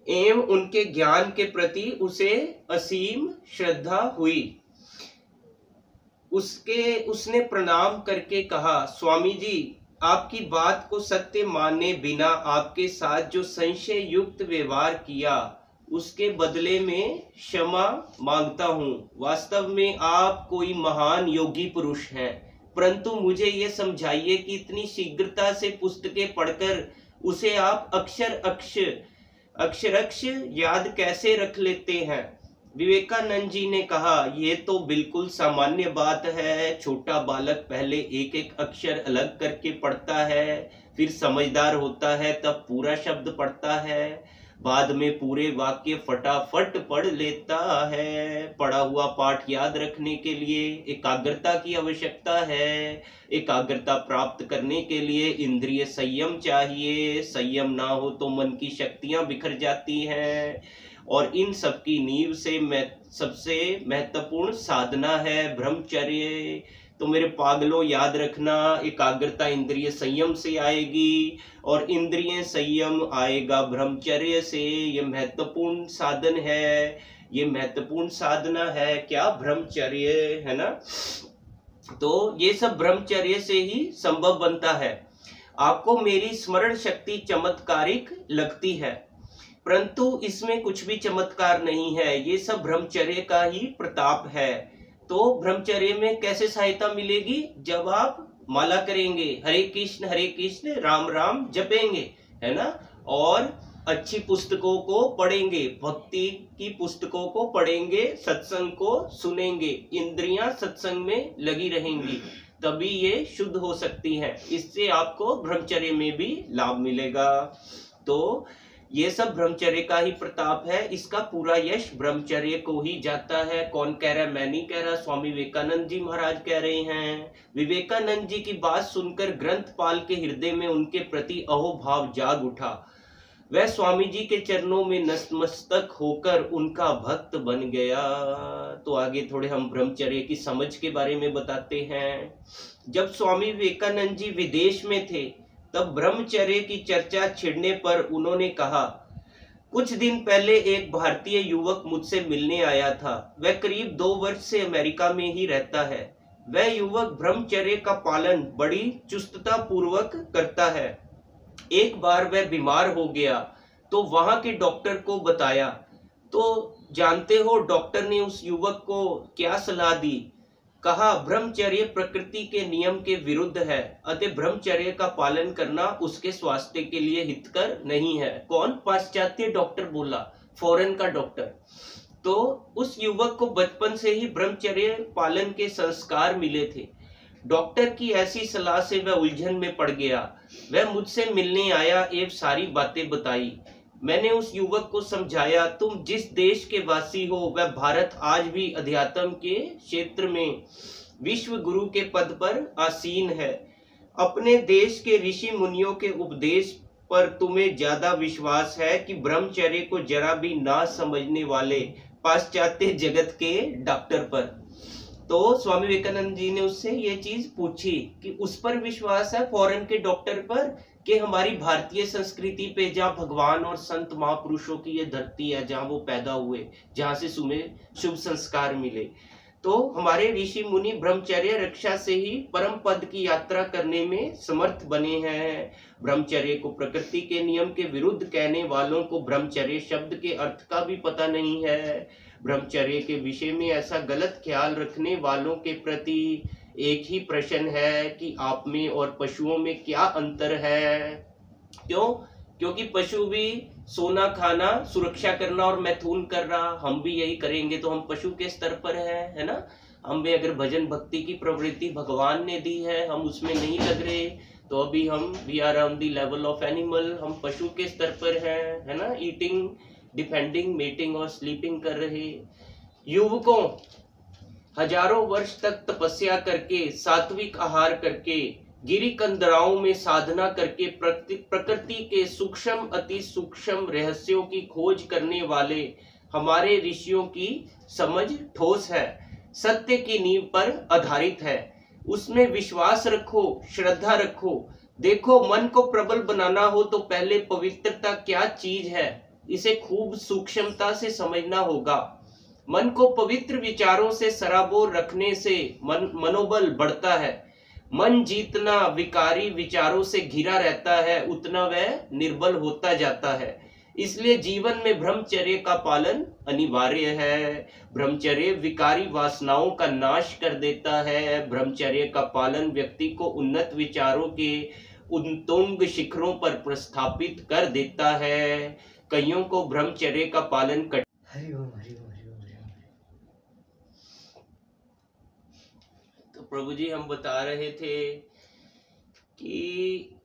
A: एवं उनके ज्ञान के प्रति उसे असीम श्रद्धा हुई। उसने प्रणाम करके कहा, स्वामी जी, आपकी बात को सत्य माने बिना आपके साथ जो संशय युक्त व्यवहार किया उसके बदले में क्षमा मांगता हूँ। वास्तव में आप कोई महान योगी पुरुष हैं, परंतु मुझे ये समझाइए कि इतनी शीघ्रता से पुस्तकें पढ़कर उसे आप अक्षरक्ष याद कैसे रख लेते हैं? विवेकानंद जी ने कहा, यह तो बिल्कुल सामान्य बात है। छोटा बालक पहले एक एक अक्षर अलग करके पढ़ता है, फिर समझदार होता है तब पूरा शब्द पढ़ता है, बाद में पूरे वाक्य फटाफट पढ़ लेता है। पढ़ा हुआ पाठ याद रखने के लिए एकाग्रता की आवश्यकता है। एकाग्रता प्राप्त करने के लिए इंद्रिय संयम चाहिए। संयम ना हो तो मन की शक्तियां बिखर जाती हैं और इन सब की नींव से सबसे महत्वपूर्ण साधना है ब्रह्मचर्य। तो मेरे पागलों, याद रखना, एकाग्रता इंद्रिय संयम से आएगी और इंद्रिय संयम आएगा ब्रह्मचर्य से। ये महत्वपूर्ण साधन है, ये महत्वपूर्ण साधना है। क्या? ब्रह्मचर्य, है ना। तो ये सब ब्रह्मचर्य से ही संभव बनता है। आपको मेरी स्मरण शक्ति चमत्कारिक लगती है, परंतु इसमें कुछ भी चमत्कार नहीं है। ये सब ब्रह्मचर्य का ही प्रताप है। तो ब्रह्मचर्य में कैसे सहायता मिलेगी? जब आप माला करेंगे, हरे कृष्ण राम राम जपेंगे, है ना, और अच्छी पुस्तकों को पढ़ेंगे, भक्ति की पुस्तकों को पढ़ेंगे, सत्संग को सुनेंगे, इंद्रियां सत्संग में लगी रहेंगी, तभी ये शुद्ध हो सकती हैं। इससे आपको ब्रह्मचर्य में भी लाभ मिलेगा। तो ये सब ब्रह्मचर्य का ही प्रताप है। इसका पूरा यश ब्रह्मचर्य को ही जाता है। कौन कह रहा है? मैं नहीं कह रहा, स्वामी विवेकानंद जी महाराज कह रहे हैं। विवेकानंद जी की बात सुनकर ग्रंथपाल के हृदय में उनके प्रति अहोभाव जाग उठा। वह स्वामी जी के चरणों में नतमस्तक होकर उनका भक्त बन गया। तो आगे थोड़े हम ब्रह्मचर्य की समझ के बारे में बताते हैं। जब स्वामी विवेकानंद जी विदेश में थे तब ब्रह्मचर्य की चर्चा छिड़ने पर उन्होंने कहा, कुछ दिन पहले एक भारतीय युवक मुझसे मिलने आया था। वह करीब 2 वर्ष से अमेरिका में ही रहता है। वह युवक ब्रह्मचर्य का पालन बड़ी चुस्तता पूर्वक करता है। एक बार वह बीमार हो गया तो वहां के डॉक्टर को बताया। तो जानते हो डॉक्टर ने उस युवक को क्या सलाह दी? कहा, ब्रह्मचर्य प्रकृति के नियम के विरुद्ध है, अतः ब्रह्मचर्य का पालन करना उसके स्वास्थ्य के लिए हितकर नहीं है। कौन? पाश्चात्य डॉक्टर बोला, फॉरेन का डॉक्टर। तो उस युवक को बचपन से ही ब्रह्मचर्य पालन के संस्कार मिले थे। डॉक्टर की ऐसी सलाह से वह उलझन में पड़ गया। वह मुझसे मिलने आया एवं सारी बातें बताई। मैंने उस युवक को समझाया, तुम जिस देश के वासी हो वह भारत आज भी अध्यात्म के क्षेत्र में विश्व गुरु के पद पर आसीन है। अपने देश के ऋषि मुनियों के उपदेश पर तुम्हें ज्यादा विश्वास है कि ब्रह्मचर्य को जरा भी ना समझने वाले पाश्चात्य जगत के डॉक्टर पर। तो स्वामी विवेकानंद जी ने उससे ये चीज पूछी कि उस पर विश्वास है फॉरेन के डॉक्टर पर कि हमारी भारतीय संस्कृति पे, जहाँ भगवान और संत महापुरुषों की ये धरती है, जहाँ वो पैदा हुए, जहाँ से तुम्हें शुभ संस्कार मिले, तो हमारे ऋषि मुनि ब्रह्मचर्य रक्षा से ही परम पद की यात्रा करने में समर्थ बने हैं। ब्रह्मचर्य को प्रकृति के नियम के विरुद्ध कहने वालों को ब्रह्मचर्य शब्द के अर्थ का भी पता नहीं है। ब्रह्मचर्य के विषय में ऐसा गलत ख्याल रखने वालों के प्रति एक ही प्रश्न है कि आप में और पशुओं में क्या अंतर है। क्यों? क्योंकि पशु भी सोना खाना, सुरक्षा करना और मैथुन कर रहा, हम भी यही करेंगे तो हम पशु के स्तर पर है ना। हम भी अगर भजन भक्ति की प्रवृत्ति भगवान ने दी है, हम उसमें नहीं लग रहे, तो अभी हम we are on the level of animal, हम पशु के स्तर पर हैं, है ना। ईटिंग, डिफेंडिंग, मेटिंग और स्लीपिंग कर रहे। युवकों, हजारों वर्ष तक तपस्या करके, सात्विक आहार करके, गिरी कंदराओं में साधना करके प्रकृति के सूक्ष्म अति सूक्ष्म रहस्यों की खोज करने वाले हमारे ऋषियों की समझ ठोस है, सत्य की नींव पर आधारित है। उसमें विश्वास रखो, श्रद्धा रखो। देखो, मन को प्रबल बनाना हो तो पहले पवित्रता क्या चीज है, इसे खूब सूक्ष्मता से समझना होगा। मन को पवित्र विचारों से सराबोर रखने से मनोबल बढ़ता है। मन जितना विकारी विचारों से घिरा रहता है, उतना वह निर्बल होता जाता है। इसलिए जीवन में ब्रह्मचर्य का पालन अनिवार्य है। ब्रह्मचर्य विकारी वासनाओं का नाश कर देता है। ब्रह्मचर्य का पालन व्यक्ति को उन्नत विचारों के उन्तुंग शिखरों पर प्रस्थापित कर देता है। कईयों को ब्रह्मचर्य का पालन प्रभु जी, हम बता रहे थे कि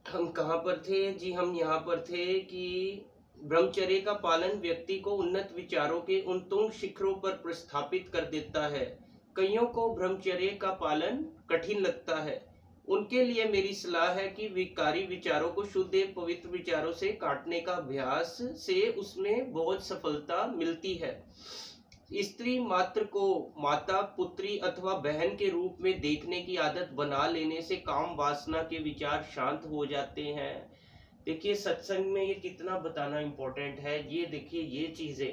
A: हम कहाँ पर थे जी, हम यहाँ पर थे कि ब्रह्मचर्य का पालन व्यक्ति को उन्नत विचारों के उन तुंग शिखरों पर प्रस्थापित कर देता है। कईयों को ब्रह्मचर्य का पालन कठिन लगता है। उनके लिए मेरी सलाह है कि विकारी विचारों को शुद्ध पवित्र विचारों से काटने का अभ्यास से उसमें बहुत सफलता मिलती है। स्त्री मात्र को माता, पुत्री अथवा बहन के रूप में देखने की आदत बना लेने से काम वासना के विचार शांत हो जाते हैं। देखिए, सत्संग में ये कितना बताना इम्पोर्टेंट है। ये देखिए, ये चीजें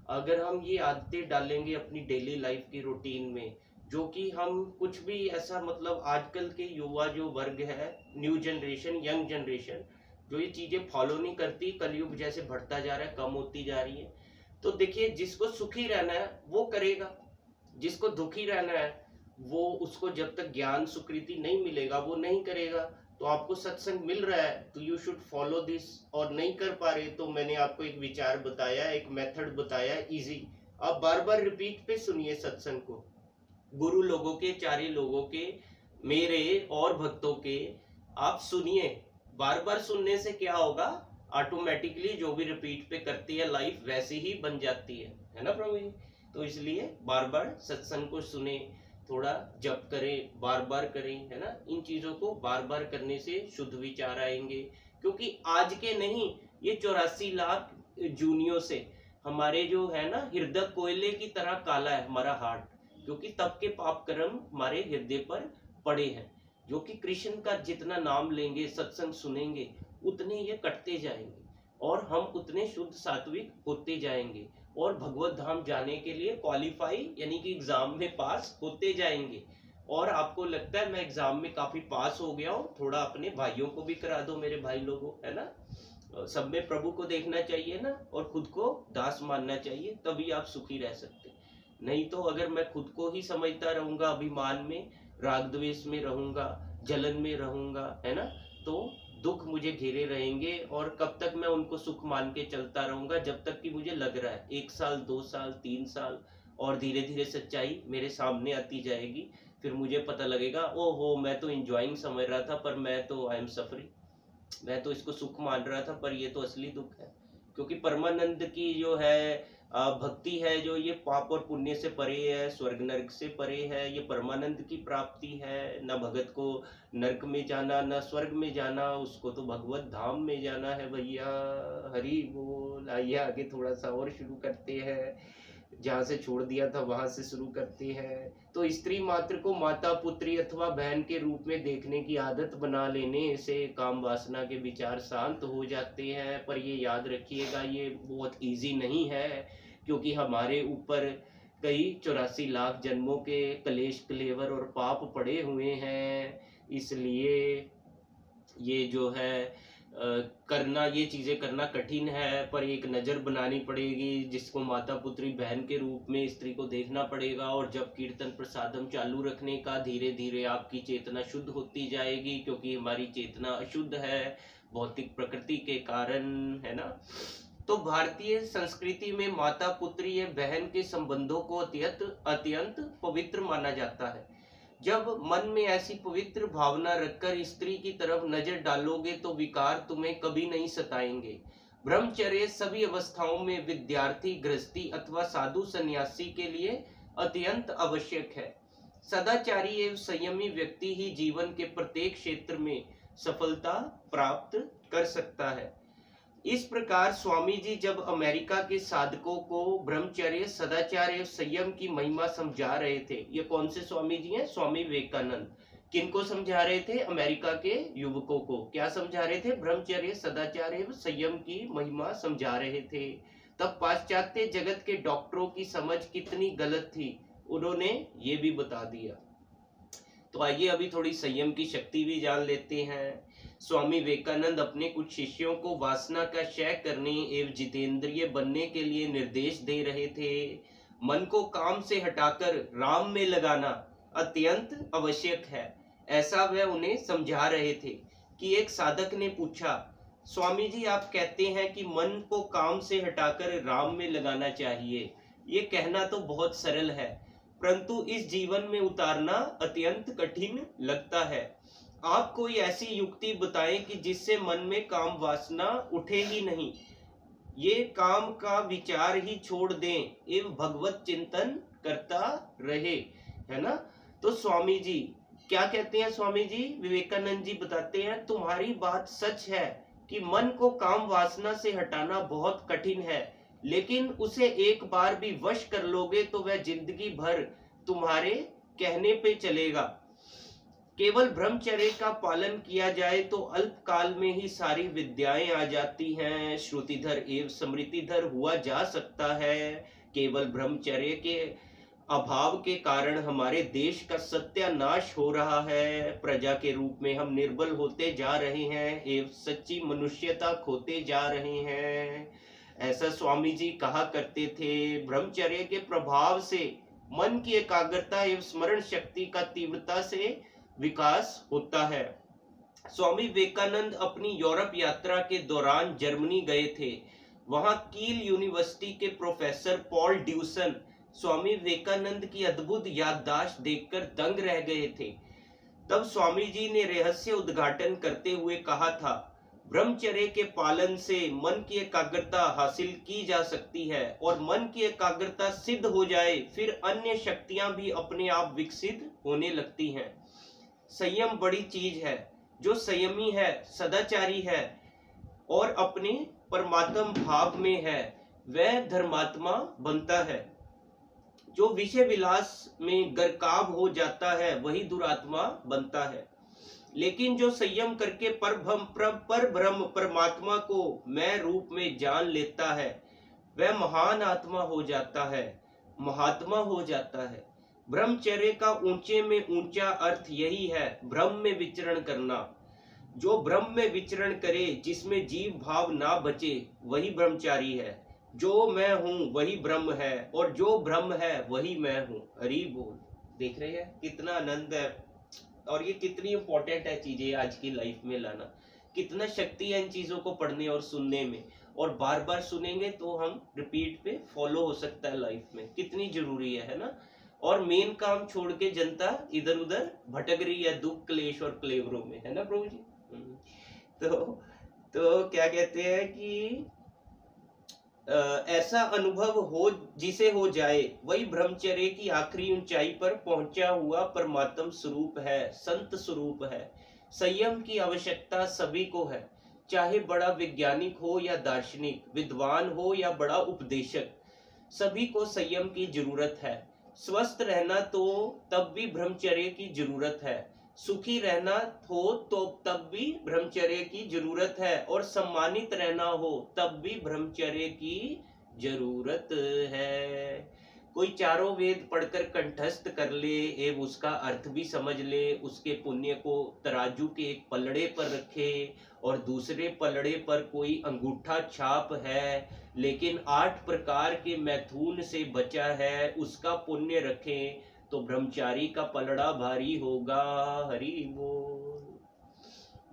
A: अगर हम ये आदतें डालेंगे अपनी डेली लाइफ की रूटीन में, जो कि हम कुछ भी ऐसा, मतलब आजकल के युवा जो वर्ग है, न्यू जनरेशन, यंग जनरेशन, जो ये चीजें फॉलो नहीं करती, कलयुग जैसे बढ़ता जा रहा है, कम होती जा रही है। तो देखिए, जिसको सुखी रहना है वो करेगा, जिसको दुखी रहना है वो, उसको जब तक ज्ञान सुकृति नहीं मिलेगा वो नहीं करेगा। तो आपको सत्संग मिल रहा है तो यू शुड फॉलो दिस, और नहीं कर पा रहे तो मैंने आपको एक विचार बताया, एक मेथड बताया इजी। आप बार बार रिपीट पे सुनिए सत्संग को, गुरु लोगों के, चारी लोगों के, मेरे और भक्तों के, आप सुनिए। बार बार सुनने से क्या होगा, ऑटोमेटिकली जो भी रिपीट पे करती है लाइफ वैसी ही बन जाती है ना प्रभु जी। तो इसलिए बार बार सत्संग को सुने, थोड़ा जप करें, बार बार करें, है ना। इन चीजों को बार बार करने से शुद्ध विचार आएंगे। क्योंकि आज के नहीं, ये 84 लाख जूनियों से हमारे जो है ना, हृदय कोयले की तरह काला है हमारा हार्ट, क्योंकि तब के पाप कर्म हमारे हृदय पर पड़े हैं। जो कि कृष्ण का जितना नाम लेंगे, सत्संग सुनेंगे, उतने ये कटते जाएंगे और हम उतने शुद्ध सात्विक होते जाएंगे और भगवत धाम जाने के लिए क्वालिफाई, यानी कि एग्जाम में पास होते जाएंगे। और आपको लगता है मैं एग्जाम में काफी पास हो गया हूँ, थोड़ा अपने भाइयों को भी करा दो, मेरे भाई लोगों, है ना। सब में प्रभु को देखना चाहिए ना, और खुद को दास मानना चाहिए, तभी आप सुखी रह सकते। नहीं तो अगर मैं खुद को ही समझता रहूंगा, अभिमान में, राग द्वेष में रहूंगा, जलन में रहूंगा, है ना, तो दुख मुझे घेरे रहेंगे। और कब तक मैं उनको सुख मान के चलता रहूंगा, जब तक कि मुझे लग रहा है 1 साल 2 साल 3 साल, और धीरे धीरे सच्चाई मेरे सामने आती जाएगी। फिर मुझे पता लगेगा, ओहो मैं तो एंजॉइंग समझ रहा था, पर मैं तो आई एम सफरिंग, मैं तो इसको सुख मान रहा था, पर ये तो असली दुख है। क्योंकि परमानंद की जो है भक्ति है जो ये पाप और पुण्य से परे है, स्वर्ग नरक से परे है, ये परमानंद की प्राप्ति है। न भगत को नरक में जाना न स्वर्ग में जाना, उसको तो भगवत धाम में जाना है भैया। हरि बोल। आइए आगे थोड़ा सा और शुरू करते हैं, जहाँ से छोड़ दिया था वहां से शुरू करते हैं। तो स्त्री मात्र को माता, पुत्री अथवा बहन के रूप में देखने की आदत बना लेने से काम वासना के विचार शांत हो जाते हैं। पर ये याद रखिएगा, ये बहुत इजी नहीं है, क्योंकि हमारे ऊपर कई 84 लाख जन्मों के कलेश, कलेवर और पाप पड़े हुए हैं। इसलिए ये जो है करना, ये चीजें करना कठिन है। पर एक नजर बनानी पड़ेगी, जिसको माता, पुत्री, बहन के रूप में स्त्री को देखना पड़ेगा। और जब कीर्तन प्रसादम चालू रखने का, धीरे धीरे आपकी चेतना शुद्ध होती जाएगी, क्योंकि हमारी चेतना अशुद्ध है भौतिक प्रकृति के कारण, है ना। तो भारतीय संस्कृति में माता, पुत्री या बहन के संबंधों को अत्यंत पवित्र माना जाता है। जब मन में ऐसी पवित्र भावना रखकर स्त्री की तरफ नजर डालोगे तो विकार तुम्हें कभी नहीं सताएंगे। ब्रह्मचर्य सभी अवस्थाओं में विद्यार्थी, गृहस्थी अथवा साधु सन्यासी के लिए अत्यंत आवश्यक है। सदाचारी एवं संयमी व्यक्ति ही जीवन के प्रत्येक क्षेत्र में सफलता प्राप्त कर सकता है। इस प्रकार स्वामी जी जब अमेरिका के साधकों को ब्रह्मचर्य, सदाचार एवं संयम की महिमा समझा रहे थे, ये कौन से स्वामी जी हैं? स्वामी विवेकानंद। किनको समझा रहे थे? अमेरिका के युवकों को। क्या समझा रहे थे? ब्रह्मचर्य, सदाचार एवं संयम की महिमा समझा रहे थे। तब पाश्चात्य जगत के डॉक्टरों की समझ कितनी गलत थी, उन्होंने ये भी बता दिया। तो आइए अभी थोड़ी संयम की शक्ति भी जान लेते हैं। स्वामी विवेकानंद अपने कुछ शिष्यों को वासना का क्षय करने एवं जितेंद्रिय बनने के लिए निर्देश दे रहे थे। मन को काम से हटाकर राम में लगाना अत्यंत आवश्यक है, ऐसा वह उन्हें समझा रहे थे। कि एक साधक ने पूछा, स्वामी जी आप कहते हैं कि मन को काम से हटाकर राम में लगाना चाहिए, ये कहना तो बहुत सरल है, परंतु इस जीवन में उतारना अत्यंत कठिन लगता है। आप कोई ऐसी युक्ति बताएं कि जिससे मन में काम वासना उठे ही नहीं, ये काम का विचार ही छोड़ दें एवं भगवत चिंतन करता रहे, है ना। तो स्वामी जी क्या कहते हैं? स्वामी जी विवेकानंद जी बताते हैं, तुम्हारी बात सच है कि मन को काम वासना से हटाना बहुत कठिन है, लेकिन उसे एक बार भी वश कर लोगे तो वह जिंदगी भर तुम्हारे कहने पे चलेगा। केवल ब्रह्मचर्य का पालन किया जाए तो अल्पकाल में ही सारी विद्याएं आ जाती हैं, श्रुतिधर एवं स्मृतिधर हुआ जा सकता है। केवल ब्रह्मचर्य के अभाव के कारण हमारे देश का सत्यानाश हो रहा है। प्रजा के रूप में हम निर्बल होते जा रहे हैं एवं सच्ची मनुष्यता खोते जा रहे हैं, ऐसा स्वामी जी कहा करते थे। ब्रह्मचर्य के प्रभाव से मन की एकाग्रता एवं स्मरण शक्ति का तीव्रता से विकास होता है। स्वामी विवेकानंद अपनी यूरोप यात्रा के दौरान जर्मनी गए थे। वहां कील यूनिवर्सिटी के professor Paul Dussen Swami Vivekananda की अद्भुत याददाश्त देखकर दंग रह गए थे। तब स्वामी जी ने रहस्य उद्घाटन करते हुए कहा था, ब्रह्मचर्य के पालन से मन की एकाग्रता हासिल की जा सकती है, और मन की एकाग्रता सिद्ध हो जाए फिर अन्य शक्तियां भी अपने आप विकसित होने लगती हैं। संयम बड़ी चीज है। जो संयमी है, सदाचारी है और अपने परमात्म भाव में है, वह धर्मात्मा बनता है। जो विषय विलास में गर्काब हो जाता है वही दुरात्मा बनता है। लेकिन जो संयम करके पर ब्रह्म परमात्मा को मैं रूप में जान लेता है, वह महान आत्मा हो जाता है, महात्मा हो जाता है। ब्रह्मचर्य का ऊंचे में ऊंचा अर्थ यही है, ब्रह्म में विचरण करना। जो ब्रह्म में विचरण करे, जिसमें जीव भाव ना बचे, वही ब्रह्मचारी है। जो मैं हूं वही ब्रह्म है, और जो ब्रह्म है वही मैं हूं। हरि बोल। देख रहे हैं कितना आनंद है, और ये कितनी इंपॉर्टेंट है चीजें आज की लाइफ में लाना। कितना शक्ति है इन चीजों को पढ़ने और सुनने में, और बार बार सुनेंगे तो हम रिपीट पे फॉलो हो सकता है लाइफ में। कितनी जरूरी है ना। और मेन काम छोड़ के जनता इधर उधर भटक रही है दुख, क्लेश और क्लेवरों में, है ना प्रभु जी। तो क्या कहते हैं कि ऐसा अनुभव हो जिसे हो जाए, वही ब्रह्मचर्य की आखिरी ऊंचाई पर पहुंचा हुआ परमात्म स्वरूप है, संत स्वरूप है। संयम की आवश्यकता सभी को है, चाहे बड़ा वैज्ञानिक हो या दार्शनिक, विद्वान हो या बड़ा उपदेशक, सभी को संयम की जरूरत है। स्वस्थ रहना तो तब भी ब्रह्मचर्य की जरूरत है, सुखी रहना हो तो तब भी ब्रह्मचर्य की जरूरत है, और सम्मानित रहना हो तब भी ब्रह्मचर्य की जरूरत है। कोई चारों वेद पढ़कर कंठस्थ कर ले एवं उसका अर्थ भी समझ ले, उसके पुण्य को तराजू के एक पलड़े पर रखे और दूसरे पलड़े पर कोई अंगूठा छाप है लेकिन 8 प्रकार के मैथुन से बचा है, उसका पुण्य रखें तो ब्रह्मचारी का पलड़ा भारी होगा। हरि बोल।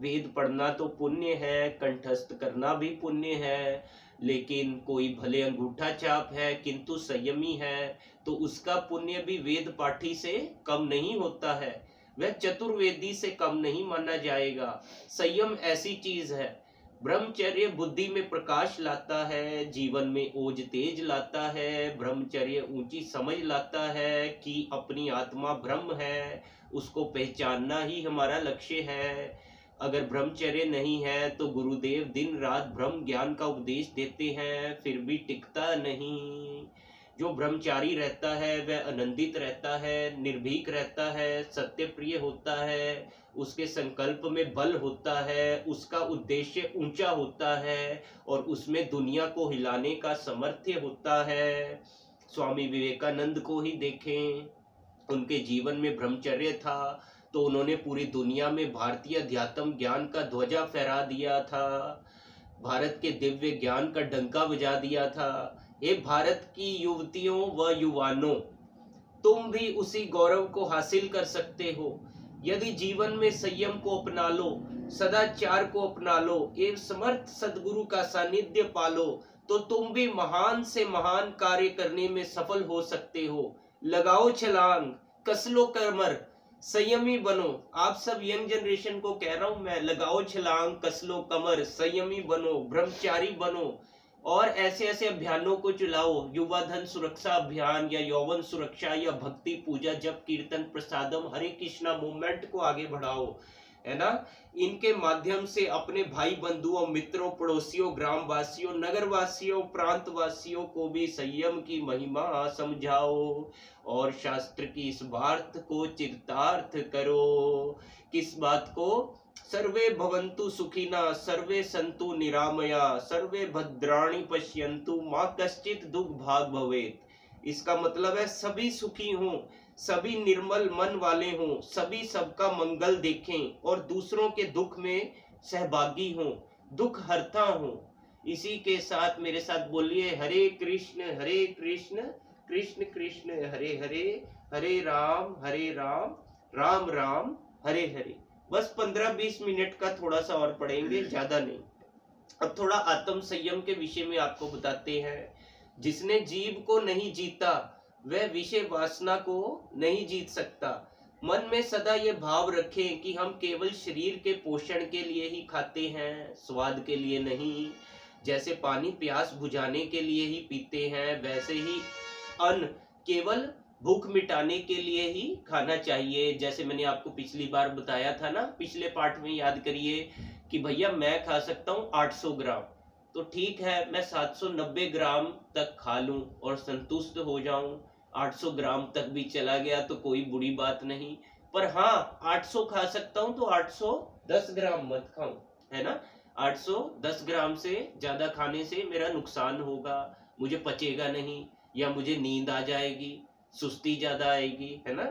A: वेद पढ़ना तो पुण्य है, कंठस्थ करना भी पुण्य है, लेकिन कोई भले अंगूठा छाप है किंतु संयमी है तो उसका पुण्य भी वेद पाठी से कम नहीं होता है, वह चतुर्वेदी से कम नहीं माना जाएगा। संयम ऐसी चीज है, ब्रह्मचर्य बुद्धि में प्रकाश लाता है, जीवन में ओज तेज लाता है। ब्रह्मचर्य ऊंची समझ लाता है कि अपनी आत्मा ब्रह्म है, उसको पहचानना ही हमारा लक्ष्य है। अगर ब्रह्मचर्य नहीं है तो गुरुदेव दिन रात ब्रह्म ज्ञान का उपदेश देते हैं, फिर भी टिकता नहीं। जो ब्रह्मचारी रहता है वह आनंदित रहता है, निर्भीक रहता है, सत्य प्रिय होता है, उसके संकल्प में बल होता है, उसका उद्देश्य ऊंचा होता है और उसमें दुनिया को हिलाने का सामर्थ्य होता है। स्वामी विवेकानंद को ही देखें, उनके जीवन में ब्रह्मचर्य था तो उन्होंने पूरी दुनिया में भारतीय अध्यात्म ज्ञान का ध्वजा फहरा दिया था, भारत के दिव्य ज्ञान का डंका बजा दिया था। ये भारत की युवतियों व युवानों, तुम भी उसी गौरव को हासिल कर सकते हो यदि जीवन में संयम को अपना लो, सदाचार को अपना लो, एक समर्थ सदगुरु का सानिध्य पालो, तो तुम भी महान से महान कार्य करने में सफल हो सकते हो। लगाओ छलांग, कस लो कमर, संयमी बनो। आप सब यंग जनरेशन को कह रहा हूं मैं, लगाओ छलांग, कस लो कमर, संयमी बनो, ब्रह्मचारी बनो और ऐसे ऐसे अभियानों को चलाओ, युवा धन सुरक्षा अभियान या यौवन सुरक्षा या भक्ति पूजा जप कीर्तन प्रसादम हरे कृष्णा मूवमेंट को आगे बढ़ाओ, है ना। इनके माध्यम से अपने भाई बंधुओं, मित्रों, पड़ोसियों, ग्रामवासियों, नगरवासियों, प्रांतवासियों को भी संयम की महिमा समझाओ और शास्त्र की इस वार्ता को चिरतार्थ करो। किस बात को? सर्वे भवन्तु सुखिना, सर्वे सन्तु निरामया, सर्वे भद्राणि पश्यन्तु, मां कश्चित दुख भाग भवेत्। इसका मतलब है सभी सुखी हों, सभी निर्मल मन वाले हों, सभी सबका मंगल देखें और दूसरों के दुख में सहभागी हों, दुख हरता हों। इसी के साथ मेरे साथ बोलिए हरे कृष्ण कृष्ण कृष्ण हरे हरे, हरे राम राम राम हरे हरे। बस 15-20 मिनट का थोड़ा सा और पढ़ेंगे, ज्यादा नहीं। अब थोड़ा आत्म संयम के विषय में आपको बताते हैं। जिसने जीव को नहीं जीता वह विषय वासना को नहीं जीत सकता। मन में सदा ये भाव रखें कि हम केवल शरीर के पोषण के लिए ही खाते हैं, स्वाद के लिए नहीं। जैसे पानी प्यास बुझाने के लिए ही पीते हैं, वैसे ही अन्न केवल भूख मिटाने के लिए ही खाना चाहिए। जैसे मैंने आपको पिछली बार बताया था ना, पिछले पार्ट में याद करिए कि भैया मैं खा सकता हूँ 800 ग्राम, तो ठीक है मैं 790 ग्राम तक खा लूं और संतुष्ट हो जाऊं। 800 ग्राम तक भी चला गया तो कोई बुरी बात नहीं, पर हाँ 800 खा सकता हूं तो 810 ग्राम मत खाऊं, है ना। 810 ग्राम से ज्यादा खाने से मेरा नुकसान होगा, मुझे पचेगा नहीं, या मुझे नींद आ जाएगी, सुस्ती ज्यादा आएगी, है ना।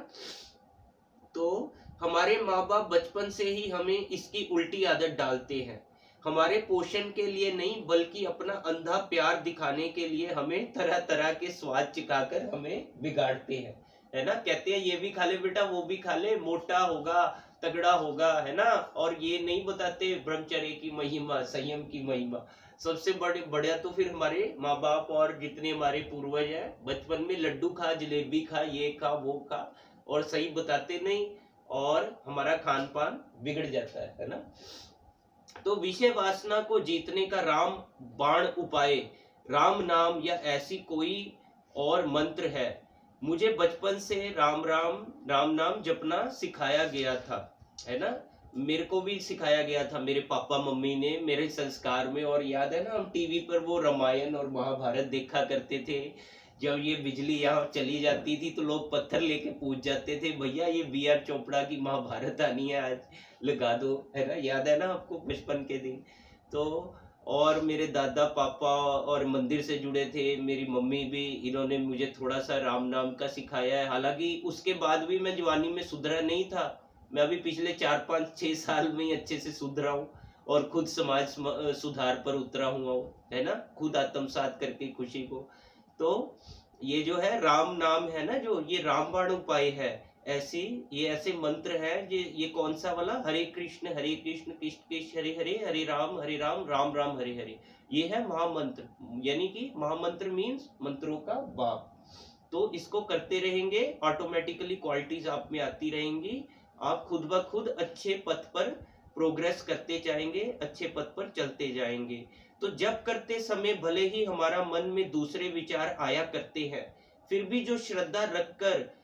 A: तो हमारे माँ बाप बचपन से ही हमें इसकी उल्टी आदत डालते हैं, हमारे पोषण के लिए नहीं बल्कि अपना अंधा प्यार दिखाने के लिए हमें तरह तरह के स्वाद चिकाकर हमें बिगाड़ते हैं, है ना। कहते हैं ये भी खा ले बेटा, वो भी खा ले, मोटा होगा, तगड़ा होगा, है ना। और ये नहीं बताते ब्रह्मचर्य की महिमा, संयम की महिमा। सबसे बढ़िया तो फिर हमारे माँ बाप और जितने हमारे पूर्वज हैं, बचपन में लड्डू खा, जलेबी खा, ये खा, वो खा, और सही बताते नहीं और हमारा खान पान बिगड़ जाता है ना। तो विषय वासना को जीतने का राम बाण उपाय राम नाम या ऐसी कोई और मंत्र है? मुझे बचपन से राम राम राम नाम जपना सिखाया गया था, है ना। मेरे को भी सिखाया गया था मेरे पापा मम्मी ने मेरे संस्कार में। और याद है ना, हम टीवी पर वो रामायण और महाभारत देखा करते थे। जब ये बिजली यहाँ चली जाती थी तो लोग पत्थर लेके पूछ जाते थे, भैया ये बी.आर. चोपड़ा की महाभारत आनी है, आज लगा दो, है ना। याद है ना आपको बचपन के दिन। तो और मेरे दादा पापा और मंदिर से जुड़े थे, मेरी मम्मी भी, इन्होंने मुझे थोड़ा सा राम नाम का सिखाया है। हालांकि उसके बाद भी मैं जवानी में सुधरा नहीं था। मैं अभी पिछले 4-5-6 साल में ही अच्छे से सुधरा हूँ और खुद समाज सुधार पर उतरा हुआ हूँ, है ना, खुद आत्मसात करके खुशी को। तो ये जो है राम नाम है ना, जो ये रामबाण उपाय है, ऐसी ये ऐसे मंत्र है। ये कौन सा वाला, हरे कृष्ण कृष्ण कृष्ण हरे हरे, हरे राम राम राम हरे हरे, ये है महामंत्र। यानी कि महामंत्र मीन्स मंत्रों का बाप। तो इसको करते रहेंगे, ऑटोमेटिकली क्वालिटीज आप में आती रहेंगी। आप खुद ब खुद अच्छे पथ पर प्रोग्रेस करते जाएंगे, अच्छे पथ पर चलते जाएंगे। तो जब करते समय भले ही हमारा मन में दूसरे विचार आया करते हैं, फिर भी जो श्रद्धा रखकर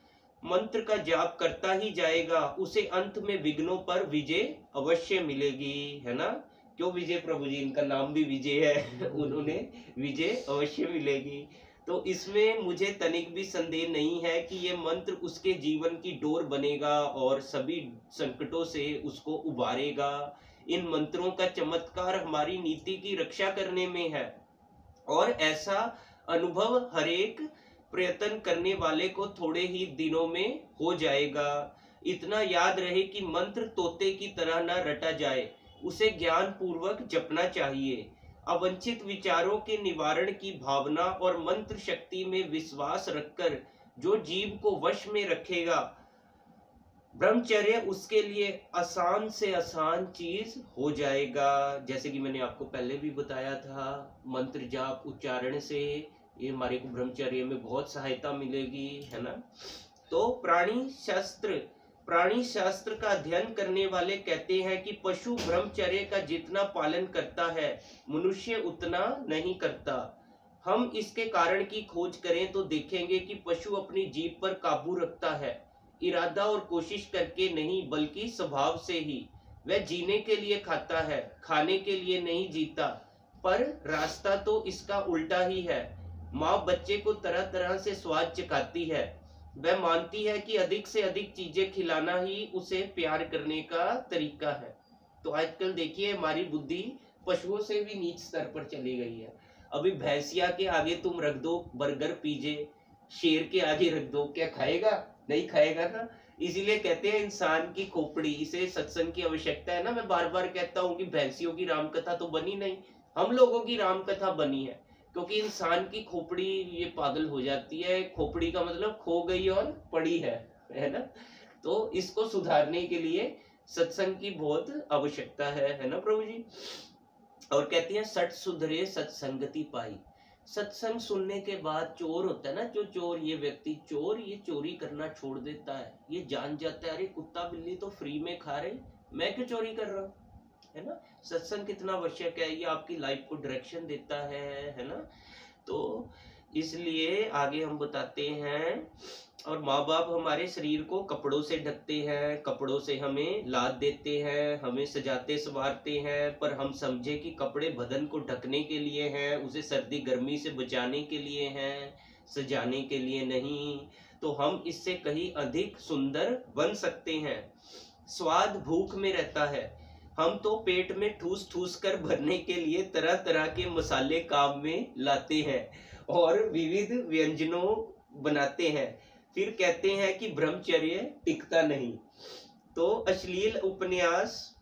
A: मंत्र का जाप करता ही जाएगा, उसे अंत में विघ्नों पर विजय अवश्य मिलेगी, है ना। क्यों विजय प्रभु जी, इनका नाम भी विजय है उन्होंने विजय अवश्य मिलेगी। तो इसमें मुझे तनिक भी संदेह नहीं है कि ये मंत्र उसके जीवन की डोर बनेगा और सभी संकटों से उसको उबारेगा। इन मंत्रों का चमत्कार हमारी नीति की रक्षा करने में है, और ऐसा अनुभव हरेक प्रयत्न करने वाले को थोड़े ही दिनों में हो जाएगा। इतना याद रहे कि मंत्र तोते की तरह न रटा जाए, उसे ज्ञान पूर्वक जपना चाहिए। अवंचित विचारों के निवारण की भावना और मंत्र शक्ति में विश्वास रखकर जो जीव को वश में रखेगा, ब्रह्मचर्य उसके लिए आसान से आसान चीज हो जाएगा। जैसे कि मैंने आपको पहले भी बताया था, मंत्र जाप उच्चारण से ये हमारे को ब्रह्मचर्य में बहुत सहायता मिलेगी, है ना। तो प्राणी शास्त्र का अध्ययन करने वाले कहते हैं कि पशु ब्रह्मचर्य का जितना पालन करता है, मनुष्य उतना नहीं करता। हम इसके कारण की खोज करें तो देखेंगे कि पशु अपनी जीभ पर काबू रखता है, इरादा और कोशिश करके नहीं, बल्कि स्वभाव से ही। वह जीने के लिए खाता है, खाने के लिए नहीं जीता। पर रास्ता तो इसका उल्टा ही है। माँ बच्चे को तरह तरह से स्वाद चखाती है। वह मानती है कि अधिक से अधिक चीजें खिलाना ही उसे प्यार करने का तरीका है। तो आजकल देखिए हमारी बुद्धि पशुओं से भी नीच स्तर पर चली गई है। अभी भैंसिया के आगे तुम रख दो बर्गर पिज्जे, शेर के आगे रख दो, क्या खाएगा? नहीं खाएगा ना। इसीलिए कहते हैं इंसान की खोपड़ी, इसे सत्संग की आवश्यकता है ना। मैं बार बार कहता हूँ कि भैंसियों की राम कथा तो बनी नहीं, हम लोगों की राम कथा बनी है। क्योंकि इंसान की खोपड़ी ये पागल हो जाती है। खोपड़ी का मतलब खो गई और पड़ी है ना। तो इसको सुधारने के लिए सत्संग की बहुत आवश्यकता है ना प्रभु जी। और कहती है सट सुधरे सत्संगति पाई। सत्संग सुनने के बाद चोर होता है ना, जो चोर, ये व्यक्ति चोर, ये चोरी करना छोड़ देता है। ये जान जाता है अरे कुत्ता बिल्ली तो फ्री में खा रहे, मैं क्यों चोरी कर रहा हूँ, है ना। सत्संग कितना आवश्यक है, ये आपकी लाइफ को डायरेक्शन देता है ना। तो इसलिए आगे हम बताते हैं। और माँ बाप हमारे शरीर को कपड़ों से ढकते हैं, कपड़ों से हमें लाद देते हैं, हमें सजाते संवारते हैं, पर हम समझे कि कपड़े बदन को ढकने के लिए हैं, उसे सर्दी गर्मी से बचाने के लिए हैं, सजाने के लिए नहीं। तो हम इससे कहीं अधिक सुंदर बन सकते हैं। स्वाद भूख में रहता है। हम तो पेट में ठूस ठूस कर भरने के लिए तरह तरह के मसाले काम में लाते हैं और विविध व्यंजनों बनाते हैं, फिर कहते हैं कि ब्रह्मचर्य टिकता नहीं। तो अश्लील उपन्यास,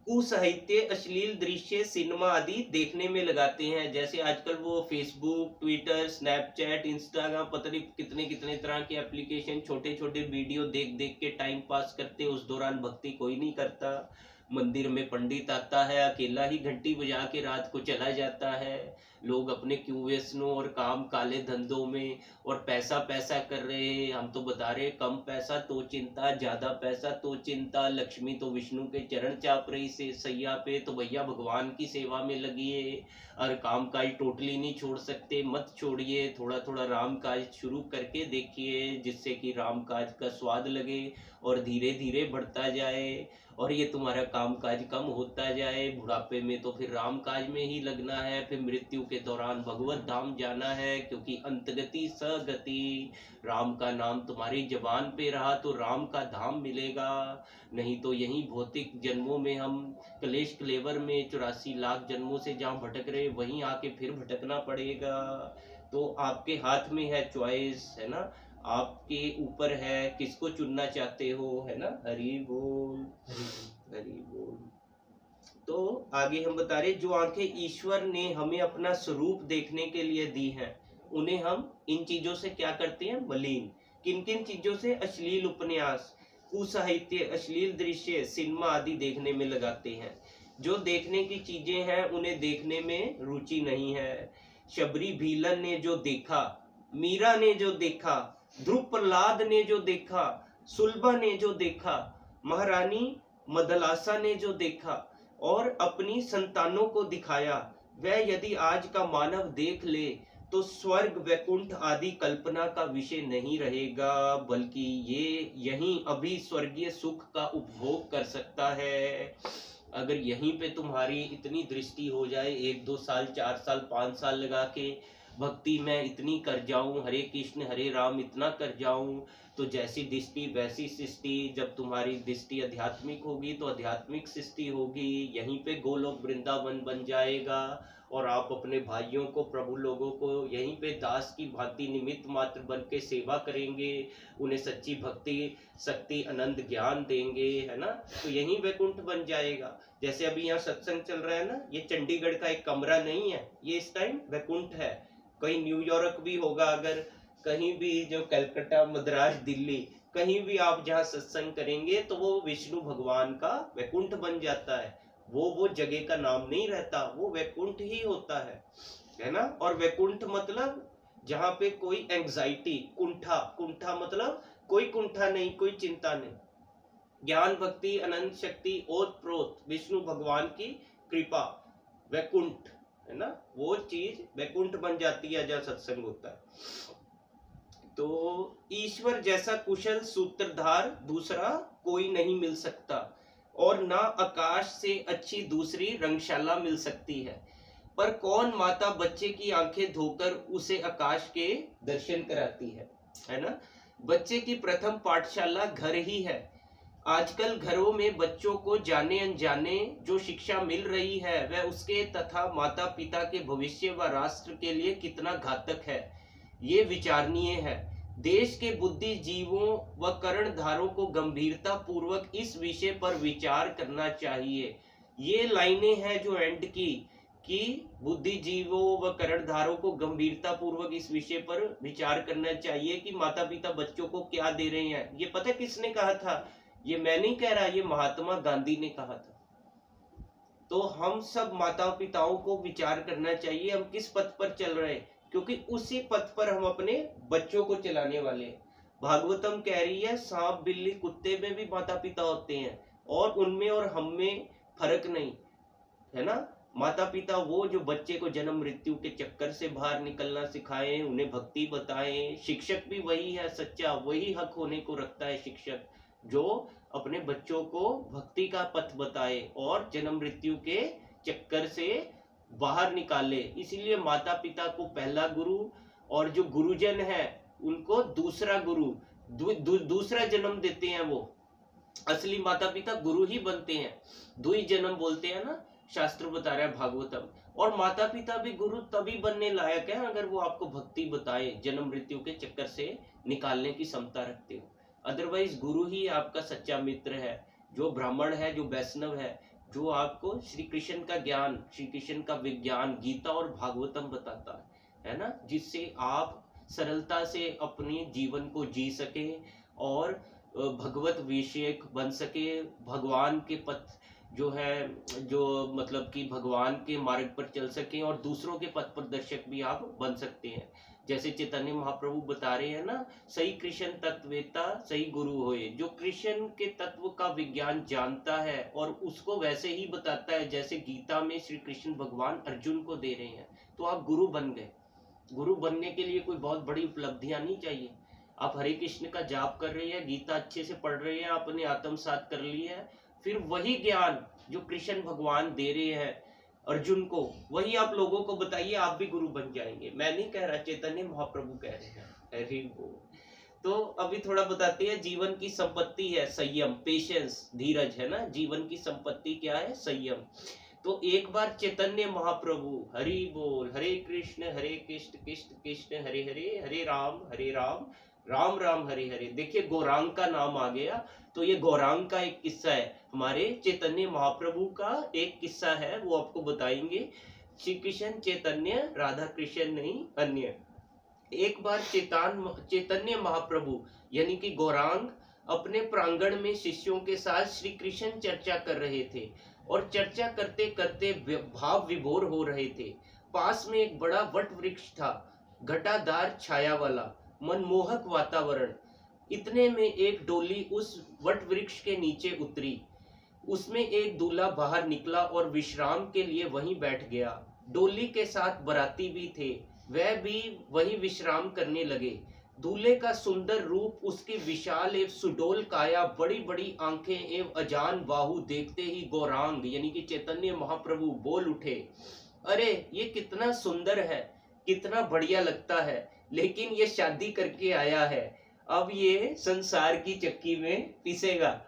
A: कुसाहित्य, अश्लील दृश्य, सिनेमा आदि देखने में लगाते हैं। जैसे आजकल वो फेसबुक, ट्विटर, स्नैपचैट, इंस्टाग्राम, पता नहीं कितने कितने तरह के एप्लीकेशन, छोटे छोटे वीडियो देख देख के टाइम पास करते, उस दौरान भक्ति कोई नहीं करता। मंदिर में पंडित आता है, अकेला ही घंटी बजा के रात को चला जाता है। लोग अपने क्यूव्यसनों और काम काले धंधों में और पैसा पैसा कर रहे हैं। हम तो बता रहे कम पैसा तो चिंता, ज्यादा पैसा तो चिंता। लक्ष्मी तो विष्णु के चरण चाप रही से सैया पे, तो भैया भगवान की सेवा में लगिए। और काम काज टोटली नहीं छोड़ सकते, मत छोड़िए। थोड़ा थोड़ा राम काज शुरू करके देखिए, जिससे कि राम काज का स्वाद लगे और धीरे धीरे बढ़ता जाए और ये तुम्हारा काम काज कम होता जाए। बुढ़ापे में तो फिर राम काज में ही लगना है, फिर मृत्यु के दौरान भगवत धाम जाना है, क्योंकि अंतगति सगति। राम का नाम तुम्हारी जबान पे रहा तो राम का धाम मिलेगा, नहीं तो यही भौतिक जन्मों में हम क्लेश क्लेवर में 84 लाख जन्मों से जहाँ भटक रहे वहीं आके फिर भटकना पड़ेगा। तो आपके हाथ में है चॉइस, है ना, आपके ऊपर है किसको चुनना चाहते हो, है ना। हरि बोल, हरि बोल। तो आगे हम बता रहे, जो आंखें ईश्वर ने हमें अपना स्वरूप देखने के लिए दी हैं, उन्हें हम इन चीजों से क्या करते हैं, मलिन। किन किन चीजों से, अश्लील उपन्यास, कुसाहित्य, अश्लील दृश्य, सिनेमा आदि देखने में लगाते हैं। जो देखने की चीजें हैं उन्हें देखने में रुचि नहीं है। शबरी भीलन ने जो देखा, मीरा ने जो देखा, ध्रुव प्रहलाद ने जो देखा, सुलभा ने जो देखा, महारानी मदलासा ने जो देखा और अपनी संतानों को दिखाया, वह यदि आज का मानव देख ले तो स्वर्ग वैकुंठ आदि कल्पना का विषय नहीं रहेगा, बल्कि ये यहीं अभी स्वर्गीय सुख का उपभोग कर सकता है। अगर यहीं पे तुम्हारी इतनी दृष्टि हो जाए, 1-2 साल 4 साल 5 साल लगा के भक्ति में इतनी कर जाऊं, हरे कृष्ण हरे राम इतना कर जाऊं, तो जैसी दृष्टि वैसी सृष्टि। जब तुम्हारी दृष्टि आध्यात्मिक होगी तो आध्यात्मिक सृष्टि होगी, यहीं पे गोलोक वृंदावन बन जाएगा और आप अपने भाइयों को, प्रभु लोगों को यहीं पे दास की भांति निमित्त मात्र बन के सेवा करेंगे, उन्हें सच्ची भक्ति शक्ति आनंद ज्ञान देंगे, है ना। तो यहीं वैकुंठ बन जाएगा। जैसे अभी यहाँ सत्संग चल रहा है ना, ये चंडीगढ़ का एक कमरा नहीं है, ये इस टाइम वैकुंठ है। कहीं न्यूयॉर्क भी होगा, अगर कहीं भी, जो कलकत्ता मद्रास दिल्ली कहीं भी आप जहाँ सत्संग करेंगे तो वो विष्णु भगवान का वैकुंठ बन जाता है। वो जगह का नाम नहीं रहता, वो वैकुंठ ही होता है ना। और वैकुंठ मतलब जहाँ पे कोई एंग्जाइटी, कुंठा, कुंठा मतलब कोई कुंठा नहीं, कोई चिंता नहीं। ज्ञान भक्ति अनंत शक्ति ओत प्रोत विष्णु भगवान की कृपा, वैकुंठ, है ना, वो चीज वैकुंठ बन जाती है जहाँ सत्संग होता है। तो ईश्वर जैसा कुशल सूत्रधार दूसरा कोई नहीं मिल सकता और ना आकाश से अच्छी दूसरी रंगशाला मिल सकती है। पर कौन माता बच्चे की आंखें धोकर उसे आकाश के दर्शन कराती है ना। बच्चे की प्रथम पाठशाला घर ही है। आजकल घरों में बच्चों को जाने अनजाने जो शिक्षा मिल रही है वह उसके तथा माता पिता के भविष्य व राष्ट्र के लिए कितना घातक है, ये विचारणीय है। देश के बुद्धिजीवों व कर्णधारों को गंभीरता पूर्वक इस विषय पर विचार करना चाहिए। ये लाइनें हैं जो एंड की, कि बुद्धिजीवों व कर्णधारों को गंभीरता पूर्वक इस विषय पर विचार करना चाहिए कि माता पिता बच्चों को क्या दे रहे हैं। ये पता किसने कहा था? ये मैं नहीं कह रहा, ये महात्मा गांधी ने कहा था। तो हम सब माता पिताओं को विचार करना चाहिए हम किस पथ पर चल रहे हैं, क्योंकि उसी पथ पर हम अपने बच्चों को चलाने वाले हैं। भागवतम कह रही है सांप बिल्ली कुत्ते में भी माता पिता होते हैं और उनमें और हम में फर्क नहीं, है ना। माता पिता वो जो बच्चे को जन्म मृत्यु के चक्कर से बाहर निकलना सिखाएं, उन्हें भक्ति बताएं। शिक्षक भी वही है सच्चा, वही हक होने को रखता है शिक्षक, जो अपने बच्चों को भक्ति का पथ बताए और जन्म मृत्यु के चक्कर से बाहर निकाले। इसीलिए माता पिता को पहला गुरु और जो गुरुजन है उनको दूसरा गुरु, दूसरा जन्म देते हैं। वो असली माता पिता गुरु ही बनते हैं, दुई जन्म बोलते हैं ना, शास्त्र बता रहा है भागवतम। और माता पिता भी गुरु तभी बनने लायक है अगर वो आपको भक्ति बताए, जन्म मृत्यु के चक्कर से निकालने की क्षमता रखते हो। अदरवाइज गुरु ही आपका सच्चा मित्र है, जो ब्राह्मण है, जो वैष्णव है, जो आपको श्री कृष्ण का ज्ञान, श्री कृष्ण का विज्ञान गीता और भागवतम बताता है ना, जिससे आप सरलता से अपने जीवन को जी सके और भगवत विषयक बन सके, भगवान के पथ जो है, जो मतलब कि भगवान के मार्ग पर चल सकें और दूसरों के पथ प्रदर्शक भी आप बन सकते हैं। जैसे चैतन्य महाप्रभु बता रहे हैं ना, सही कृष्ण तत्ववेता सही गुरु होए। जो कृष्ण के तत्व का विज्ञान जानता है और उसको वैसे ही बताता है जैसे गीता में श्री कृष्ण भगवान अर्जुन को दे रहे हैं, तो आप गुरु बन गए। गुरु बनने के लिए कोई बहुत बड़ी उपलब्धियां नहीं चाहिए। आप हरे कृष्ण का जाप कर रहे हैं, गीता अच्छे से पढ़ रहे हैं, आपने आत्मसात कर लिया है, फिर वही ज्ञान जो कृष्ण भगवान दे रहे हैं अर्जुन को, वही आप लोगों को बताइए, आप भी गुरु बन जाएंगे। मैं नहीं कह रहा, चैतन्य महाप्रभु कह रहे हैं। हरि बोल। तो अभी थोड़ा बताते हैं, जीवन की संपत्ति है संयम, पेशेंस, धीरज, है ना। जीवन की संपत्ति क्या है? संयम। तो एक बार चैतन्य महाप्रभु, हरि बोल, हरे कृष्ण कृष्ण कृष्ण हरे हरे, हरे राम राम राम हरे हरे। देखिए गौरांग का नाम आ गया, तो ये गौरांग का एक किस्सा है, हमारे चैतन्य महाप्रभु का एक किस्सा है, वो आपको बताएंगे। श्री कृष्ण चैतन्य, राधा कृष्ण नहीं अन्य। एक बार चैतन्य महाप्रभु यानी कि गौरांग अपने प्रांगण में शिष्यों के साथ श्री कृष्ण चर्चा कर रहे थे, और चर्चा करते करते भाव विभोर हो रहे थे। पास में एक बड़ा वट वृक्ष था, घटादार छाया वाला, मनमोहक वातावरण। इतने में एक डोली उस वट वृक्ष के नीचे उतरी। उसमें एक दूल्हा बाहर निकला और विश्राम के लिए वहीं बैठ गया। डोली के साथ बाराती भी थे, वह भी वहीं विश्राम करने लगे। दूल्हे का सुंदर रूप, उसकी विशाल एवं सुडोल काया, बड़ी बड़ी आंखें एवं अजान बाहु देखते ही गौरांग यानी कि चैतन्य महाप्रभु बोल उठे, अरे ये कितना सुंदर है, कितना बढ़िया लगता है, लेकिन ये शादी करके आया है, अब ये संसार की चक्की में पिसेगा,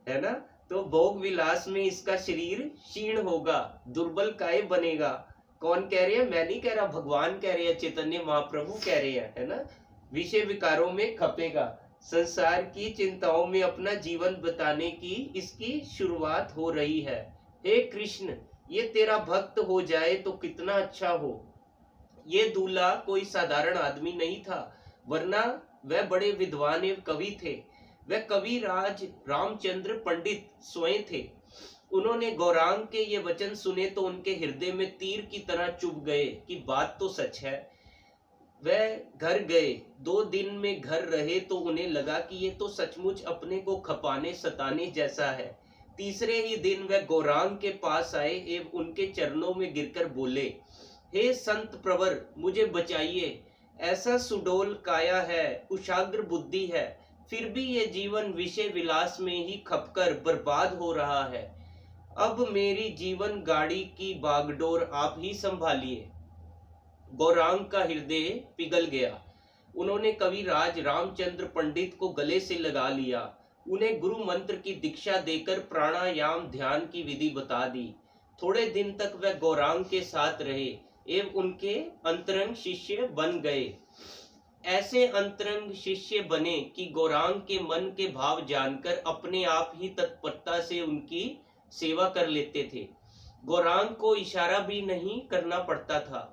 A: है ना। तो भोग विलास में इसका शरीर क्षीण होगा, दुर्बल काय बनेगा। कौन कह रहे हैं? मैं नहीं कह रहा, भगवान कह रहे हैं, चैतन्य महाप्रभु कह रहे हैं, है ना। विषय विकारों में खपेगा, संसार की चिंताओं में अपना जीवन बिताने की इसकी शुरुआत हो रही है। हे कृष्ण, ये तेरा भक्त हो जाए तो कितना अच्छा हो। ये दूल्हा कोई साधारण आदमी नहीं था, वरना वह बड़े विद्वान एवं कवि थे। वह कवि राज रामचंद्र पंडित स्वयं थे। उन्होंने गौरांग के ये वचन सुने तो उनके हृदय में तीर की तरह चुभ गए कि बात तो सच है। वह घर गए, 2 दिन में घर रहे तो उन्हें लगा कि ये तो सचमुच अपने को खपाने सताने जैसा है। तीसरे ही दिन वह गौरांग के पास आए एवं उनके चरणों में गिरकर बोले, हे संत प्रवर, मुझे बचाइए। ऐसा सुडोल काया है, कुशाग्र बुद्धि है, फिर भी ये जीवन विषय विलास में ही खपकर बर्बाद हो रहा है। अब मेरी जीवन गाड़ी की बागडोर आप ही संभालिए। गौरांग का हृदय पिघल गया। उन्होंने कविराज रामचंद्र पंडित को गले से लगा लिया, उन्हें गुरु मंत्र की दीक्षा देकर प्राणायाम ध्यान की विधि बता दी। थोड़े दिन तक वह गौरांग के साथ रहे एवं उनके अंतरंग शिष्य बन गए। ऐसे अंतरंग शिष्य बने कि गौरांग के मन के भाव जानकर अपने आप ही तत्परता से उनकी सेवा कर लेते थे। गौरांग को इशारा भी नहीं करना पड़ता था,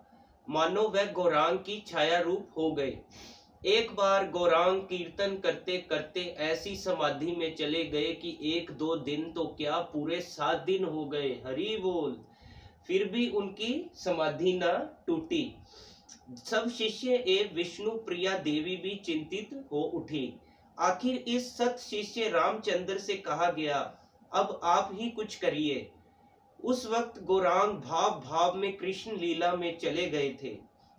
A: मानो वह गौरांग की छाया रूप हो गए। एक बार गौरांग कीर्तन करते करते ऐसी समाधि में चले गए कि 1-2 दिन तो क्या, पूरे 7 दिन हो गए। हरि बोल। फिर भी उनकी समाधि न टूटी। सब शिष्य एवं विष्णु प्रिया देवी भी चिंतित हो उठी। आखिर इस सत शिष्य रामचंद्र से कहा गया, अब आप ही कुछ करिए। उस वक्त गौरांग भाव भाव में कृष्ण लीला में चले गए थे।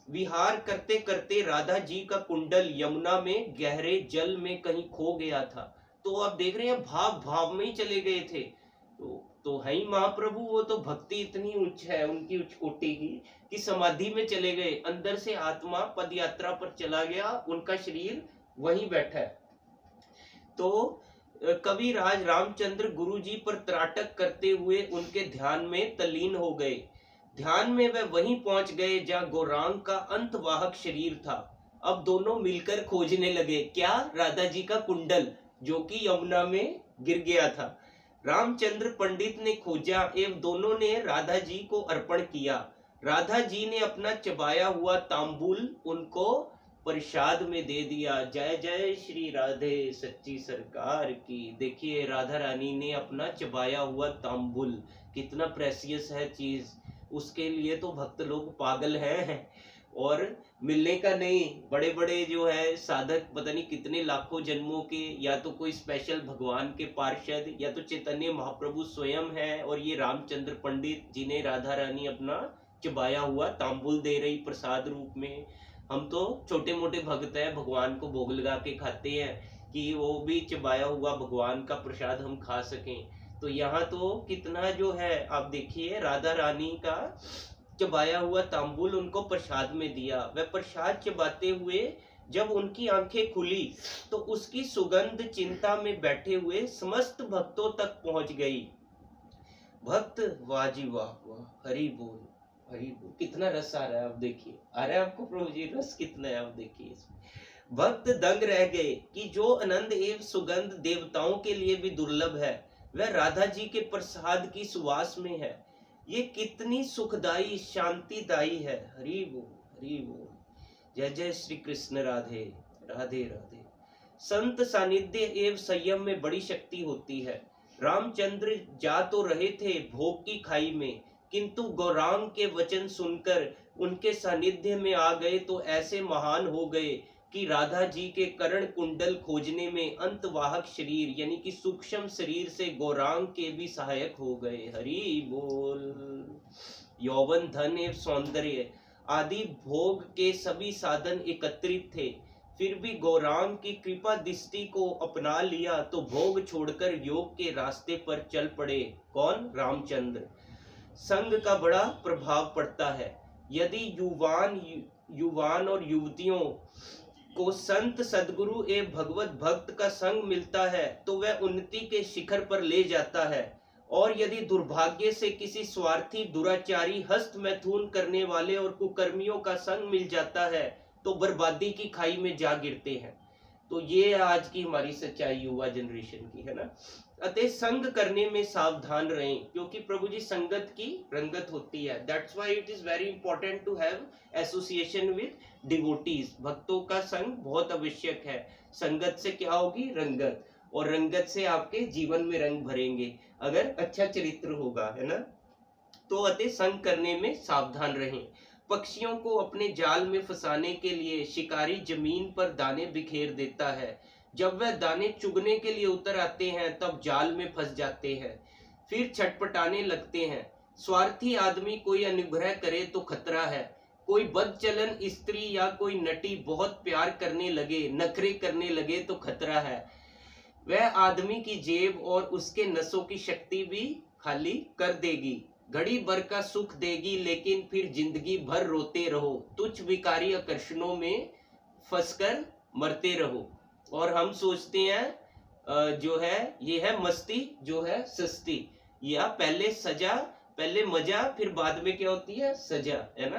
A: विहार करते करते राधा जी का कुंडल यमुना में गहरे जल में कहीं खो गया था। तो आप देख रहे हैं, भाव भाव में ही चले गए थे। तो है ही महाप्रभु, वो तो भक्ति इतनी उच्च है उनकी, उच्च कोटि की, कि समाधि में चले गए। अंदर से आत्मा पद यात्रा पर चला गया, उनका शरीर वहीं बैठा है। तो कविराज रामचंद्र गुरुजी पर त्राटक करते हुए उनके ध्यान में तल्लीन हो गए। ध्यान में वह वहीं पहुंच गए जहां गौरांग का अंतवाहक शरीर था। अब दोनों मिलकर खोजने लगे, क्या? राधा जी का कुंडल, जो कि यमुना में गिर गया था। रामचंद्र पंडित ने खोजा एवं दोनों ने राधा जी को अर्पण किया। राधा जी ने अपना चबाया हुआ तांबूल उनको प्रसाद में दे दिया। जय जय श्री राधे सच्ची सरकार की। देखिए राधा रानी ने अपना चबाया हुआ तांबुल, कितना प्रेसियस है चीज, उसके लिए तो भक्त लोग पागल हैं। और मिलने का नहीं, बड़े बड़े जो है साधक पता नहीं कितने लाखों जन्मों के, या तो कोई स्पेशल भगवान के पार्षद, या तो चैतन्य महाप्रभु स्वयं है, और ये रामचंद्र पंडित जिन्हें राधा रानी अपना चबाया हुआ तांबुल दे रही प्रसाद रूप में। हम तो छोटे मोटे भक्त हैं, भगवान को भोग लगा के खाते हैं कि वो भी चबाया हुआ भगवान का प्रसाद हम खा सकें। तो यहाँ तो कितना जो है, आप देखिए राधा रानी का चबाया हुआ तांबुल उनको प्रसाद में दिया। वह प्रसाद चबाते हुए जब उनकी आंखें खुली तो उसकी सुगंध चिंता में बैठे हुए समस्त भक्तों तक पहुंच गई। भक्त वाह जी वाह वाह, हरि बोल हरि बोल। कितना रस आ रहा है, आप देखिए, आ रहा है आपको प्रभु जी रस कितना है, आप देखिए इसमें। भक्त दंग रह गए कि जो आनंद एवं सुगंध देवताओं के लिए भी दुर्लभ है वह राधा जी के प्रसाद की सुवास में है। ये कितनी सुखदाई शांतिदायी है। हरि बोल हरि बोल। जय जय श्री कृष्ण। राधे राधे राधे। संत सानिध्य एवं संयम में बड़ी शक्ति होती है। रामचंद्र जा तो रहे थे भोग की खाई में, किंतु गौरांग के वचन सुनकर उनके सानिध्य में आ गए तो ऐसे महान हो गए कि राधा जी के कर्ण कुंडल खोजने में अंतवाहक शरीर यानी कि सूक्ष्म शरीर से गौरांग के भी सहायक हो गए। हरि बोल। यौवन धन एवं सौंदर्य आदि भोग के सभी साधन एकत्रित थे, फिर भी गौरांग की कृपा दृष्टि को अपना लिया तो भोग छोड़कर योग के रास्ते पर चल पड़े। कौन? रामचंद्र। संग का बड़ा प्रभाव पड़ता है। यदि युवान और युवतियों को संत सदगुरु एवं भगवत भक्त का संग मिलता है तो वह उन्नति के शिखर पर ले जाता है, और यदि दुर्भाग्य से किसी स्वार्थी दुराचारी हस्त मैथुन करने वाले और कुकर्मियों का संग मिल जाता है तो बर्बादी की खाई में जा गिरते हैं। तो ये आज की हमारी सच्चाई युवा जनरेशन की है ना। अतः संग करने में सावधान रहें, क्योंकि प्रभु जी संगत की रंगत होती है। That's why it is very important to have association with devotees. भक्तों का संग बहुत आवश्यक है। संगत से क्या होगी? रंगत, और रंगत से आपके जीवन में रंग भरेंगे अगर अच्छा चरित्र होगा, है ना। तो अतः संग करने में सावधान रहें। पक्षियों को अपने जाल में फंसाने के लिए शिकारी जमीन पर दाने बिखेर देता है। जब वह दाने चुगने के लिए उतर आते हैं तब जाल में फंस जाते हैं, फिर छटपटाने लगते हैं। स्वार्थी आदमी कोई अनुग्रह करे तो खतरा है। कोई बदचलन स्त्री या कोई नटी बहुत प्यार करने लगे, नखरे करने लगे तो खतरा है। वह आदमी की जेब और उसके नसों की शक्ति भी खाली कर देगी। घड़ी भर का सुख देगी लेकिन फिर जिंदगी भर रोते रहो। तुच्छ विकारी आकर्षणों में फंसकर मरते रहो। और हम सोचते हैं जो है ये है मस्ती जो है सस्ती, या पहले सजा, पहले मजा, फिर बाद में क्या होती है? सजा, है ना।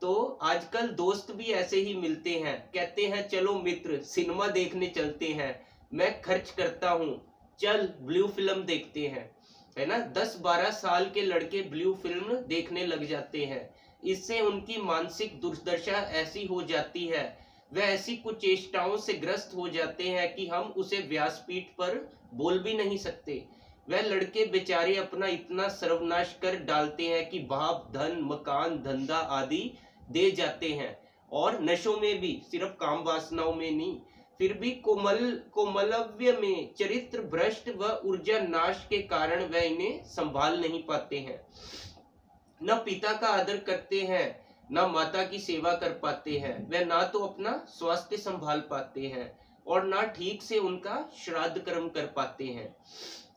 A: तो आजकल दोस्त भी ऐसे ही मिलते हैं, कहते हैं चलो मित्र सिनेमा देखने चलते हैं, मैं खर्च करता हूँ, चल ब्लू फिल्म देखते हैं, है ना। 10-12 साल के लड़के ब्लू फिल्म देखने लग जाते हैं। इससे उनकी मानसिक दुर्दशा ऐसी हो जाती है, वह ऐसी कुचेष्टाओं से ग्रस्त हो जाते हैं कि हम उसे व्यासपीठ पर बोल भी नहीं सकते। वह लड़के बेचारे अपना इतना सर्वनाश कर डालते हैं कि बाप, धन, मकान, धंधा आदि दे जाते हैं, और नशों में भी, सिर्फ काम वासनाओं में नहीं। फिर भी कोमलव्य में चरित्र भ्रष्ट व ऊर्जा नाश के कारण वह इन्हें संभाल नहीं पाते हैं। न पिता का आदर करते हैं, न माता की सेवा कर पाते हैं। वह ना तो अपना स्वास्थ्य संभाल पाते हैं और ना ठीक से उनका श्राद्ध कर्म कर पाते हैं।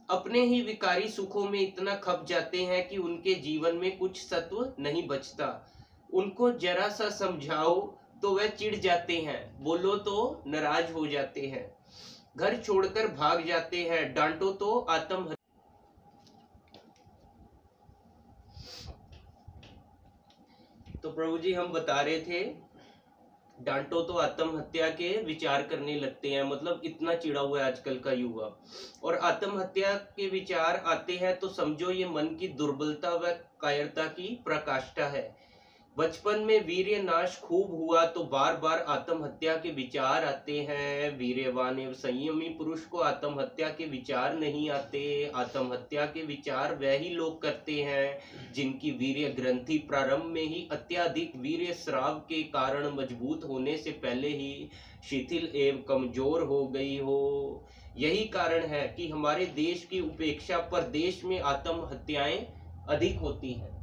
A: अपने ही विकारी सुखों में इतना खप जाते हैं कि उनके जीवन में कुछ सत्व नहीं बचता। उनको जरा सा समझाओ तो वह चिढ़ जाते हैं, बोलो तो नाराज हो जाते हैं, घर छोड़कर भाग जाते हैं, डांटो तो आत्महत्या। तो प्रभु जी हम बता रहे थे, डांटो तो आत्महत्या के विचार करने लगते हैं। मतलब इतना चिड़ा हुआ है आजकल का युवा, और आत्महत्या के विचार आते हैं तो समझो ये मन की दुर्बलता व कायरता की प्रकाष्ठा है। बचपन में वीर्य नाश खूब हुआ तो बार बार आत्महत्या के विचार आते हैं। वीर्यवान एवं संयमी पुरुष को आत्महत्या के विचार नहीं आते। आत्महत्या के विचार वह ही लोग करते हैं जिनकी वीर्य ग्रंथि प्रारंभ में ही अत्यधिक वीर्य स्राव के कारण मजबूत होने से पहले ही शिथिल एवं कमजोर हो गई हो। यही कारण है कि हमारे देश की उपेक्षा पर देश में आत्महत्याएं अधिक होती हैं।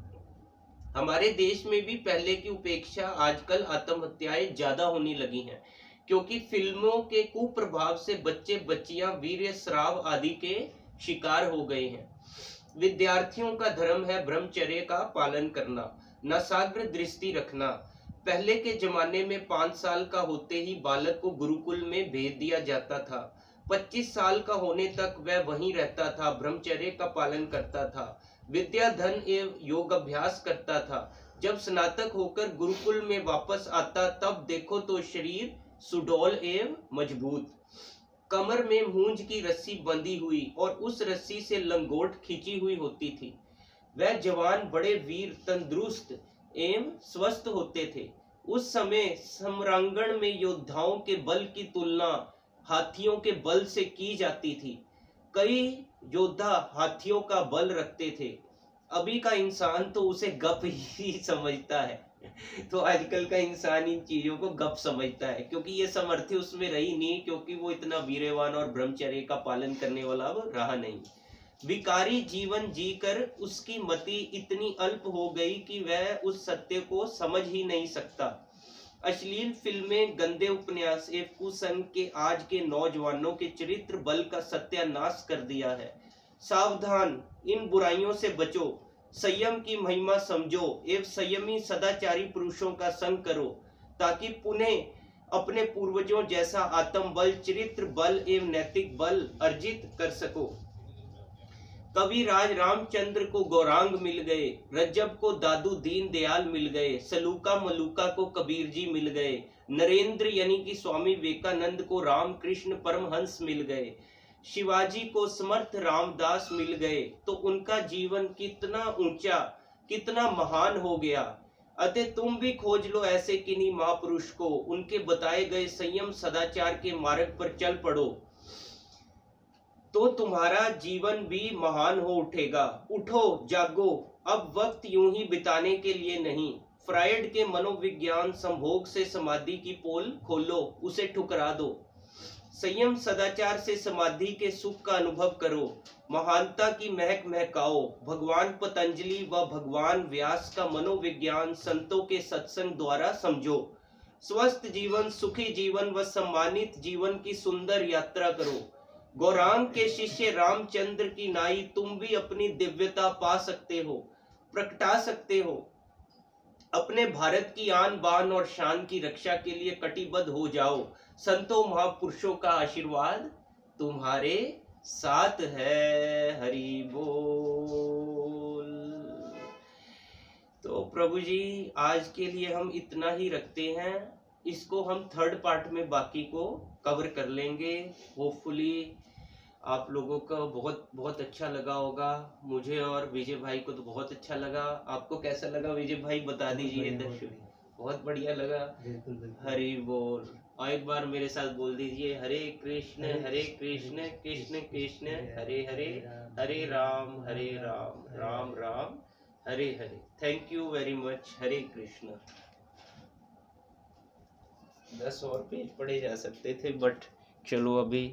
A: हमारे देश में भी पहले की उपेक्षा आजकल आत्महत्याएं ज्यादा होने लगी हैं, क्योंकि फिल्मों के कुप्रभाव से बच्चे बच्चियां वीर्य स्राव आदि के शिकार हो गए हैं। विद्यार्थियों का धर्म है ब्रह्मचर्य का पालन करना, नसाग्र दृष्टि रखना। पहले के जमाने में 5 साल का होते ही बालक को गुरुकुल में भेज दिया जाता था। 25 साल का होने तक वह वहीं रहता था, ब्रह्मचर्य का पालन करता था, विद्या धन एवं योग अभ्यास करता था। जब स्नातक होकर गुरुकुल में वापस आता तब देखो तो शरीर सुडौल एवं मजबूत, कमर में मूंज की रस्सी बंधी हुई और उस रस्सी से लंगोट खींची हुई होती थी। वह जवान बड़े वीर तंदुरुस्त एवं स्वस्थ होते थे। उस समय सम्रांगण में योद्धाओं के बल की तुलना हाथियों के बल से की जाती थी। कई योद्धा हाथियों का बल रखते थे। अभी का इंसान तो उसे गप ही समझता है। तो आजकल का इंसान इन चीजों को गप समझता है, क्योंकि ये सामर्थ्य उसमें रही नहीं, क्योंकि वो इतना वीरवान और ब्रह्मचर्य का पालन करने वाला अब रहा नहीं। विकारी जीवन जीकर उसकी मति इतनी अल्प हो गई कि वह उस सत्य को समझ ही नहीं सकता। अश्लील फिल्में, गंदे उपन्यास एवं कुसंग के आज के नौजवानों के चरित्र बल का सत्यानाश कर दिया है। सावधान, इन बुराइयों से बचो, संयम की महिमा समझो एवं संयमी सदाचारी पुरुषों का संग करो, ताकि पुनः अपने पूर्वजों जैसा आत्म बल, चरित्र बल एवं नैतिक बल अर्जित कर सको। कवि राज रामचंद्र को गौरांग मिल गए, रज्जब को दादू दीन दयाल मिल गए, सलूका मलूका को कबीर जी मिल गए, नरेंद्र यानी कि स्वामी विवेकानंद को रामकृष्ण परमहंस मिल गए, शिवाजी को समर्थ रामदास मिल गए। तो उनका जीवन कितना ऊंचा, कितना महान हो गया। अतः तुम भी खोज लो ऐसे किन्हीं महापुरुष को, उनके बताए गए संयम सदाचार के मार्ग पर चल पड़ो, तो तुम्हारा जीवन भी महान हो उठेगा। उठो, जागो, अब वक्त यूं ही बिताने के लिए नहीं। फ्रायड के मनोविज्ञान संभोग से समाधि की पोल खोलो, उसे ठुकरा दो। संयम सदाचार से समाधि के सुख का अनुभव करो, महानता की महक महकाओ। भगवान पतंजलि व भगवान व्यास का मनोविज्ञान संतों के सत्संग द्वारा समझो। स्वस्थ जीवन, सुखी जीवन व सम्मानित जीवन की सुंदर यात्रा करो। गौरांग के शिष्य रामचंद्र की नाई तुम भी अपनी दिव्यता पा सकते हो, प्रकटा सकते हो। अपने भारत की आन बान और शान की रक्षा के लिए कटिबद्ध हो जाओ। संतों महापुरुषों का आशीर्वाद तुम्हारे साथ है। हरि बोल। तो प्रभु जी, आज के लिए हम इतना ही रखते हैं। इसको हम थर्ड पार्ट में बाकी को कवर कर लेंगे। होपफुली आप लोगों का बहुत बहुत अच्छा लगा होगा। मुझे और विजय भाई को तो बहुत अच्छा लगा। आपको कैसा लगा विजय भाई, बता दीजिए दर्शक। बहुत बढ़िया लगा। हरि बोल। और एक बार मेरे साथ बोल दीजिए, Hare Krishna Krishna Krishna Hare Hare, Hare Ram Ram Ram Hare Hare. Thank you very much. Hare Krishna. 10 और पेज पढ़े जा सकते थे, बट चलो अभी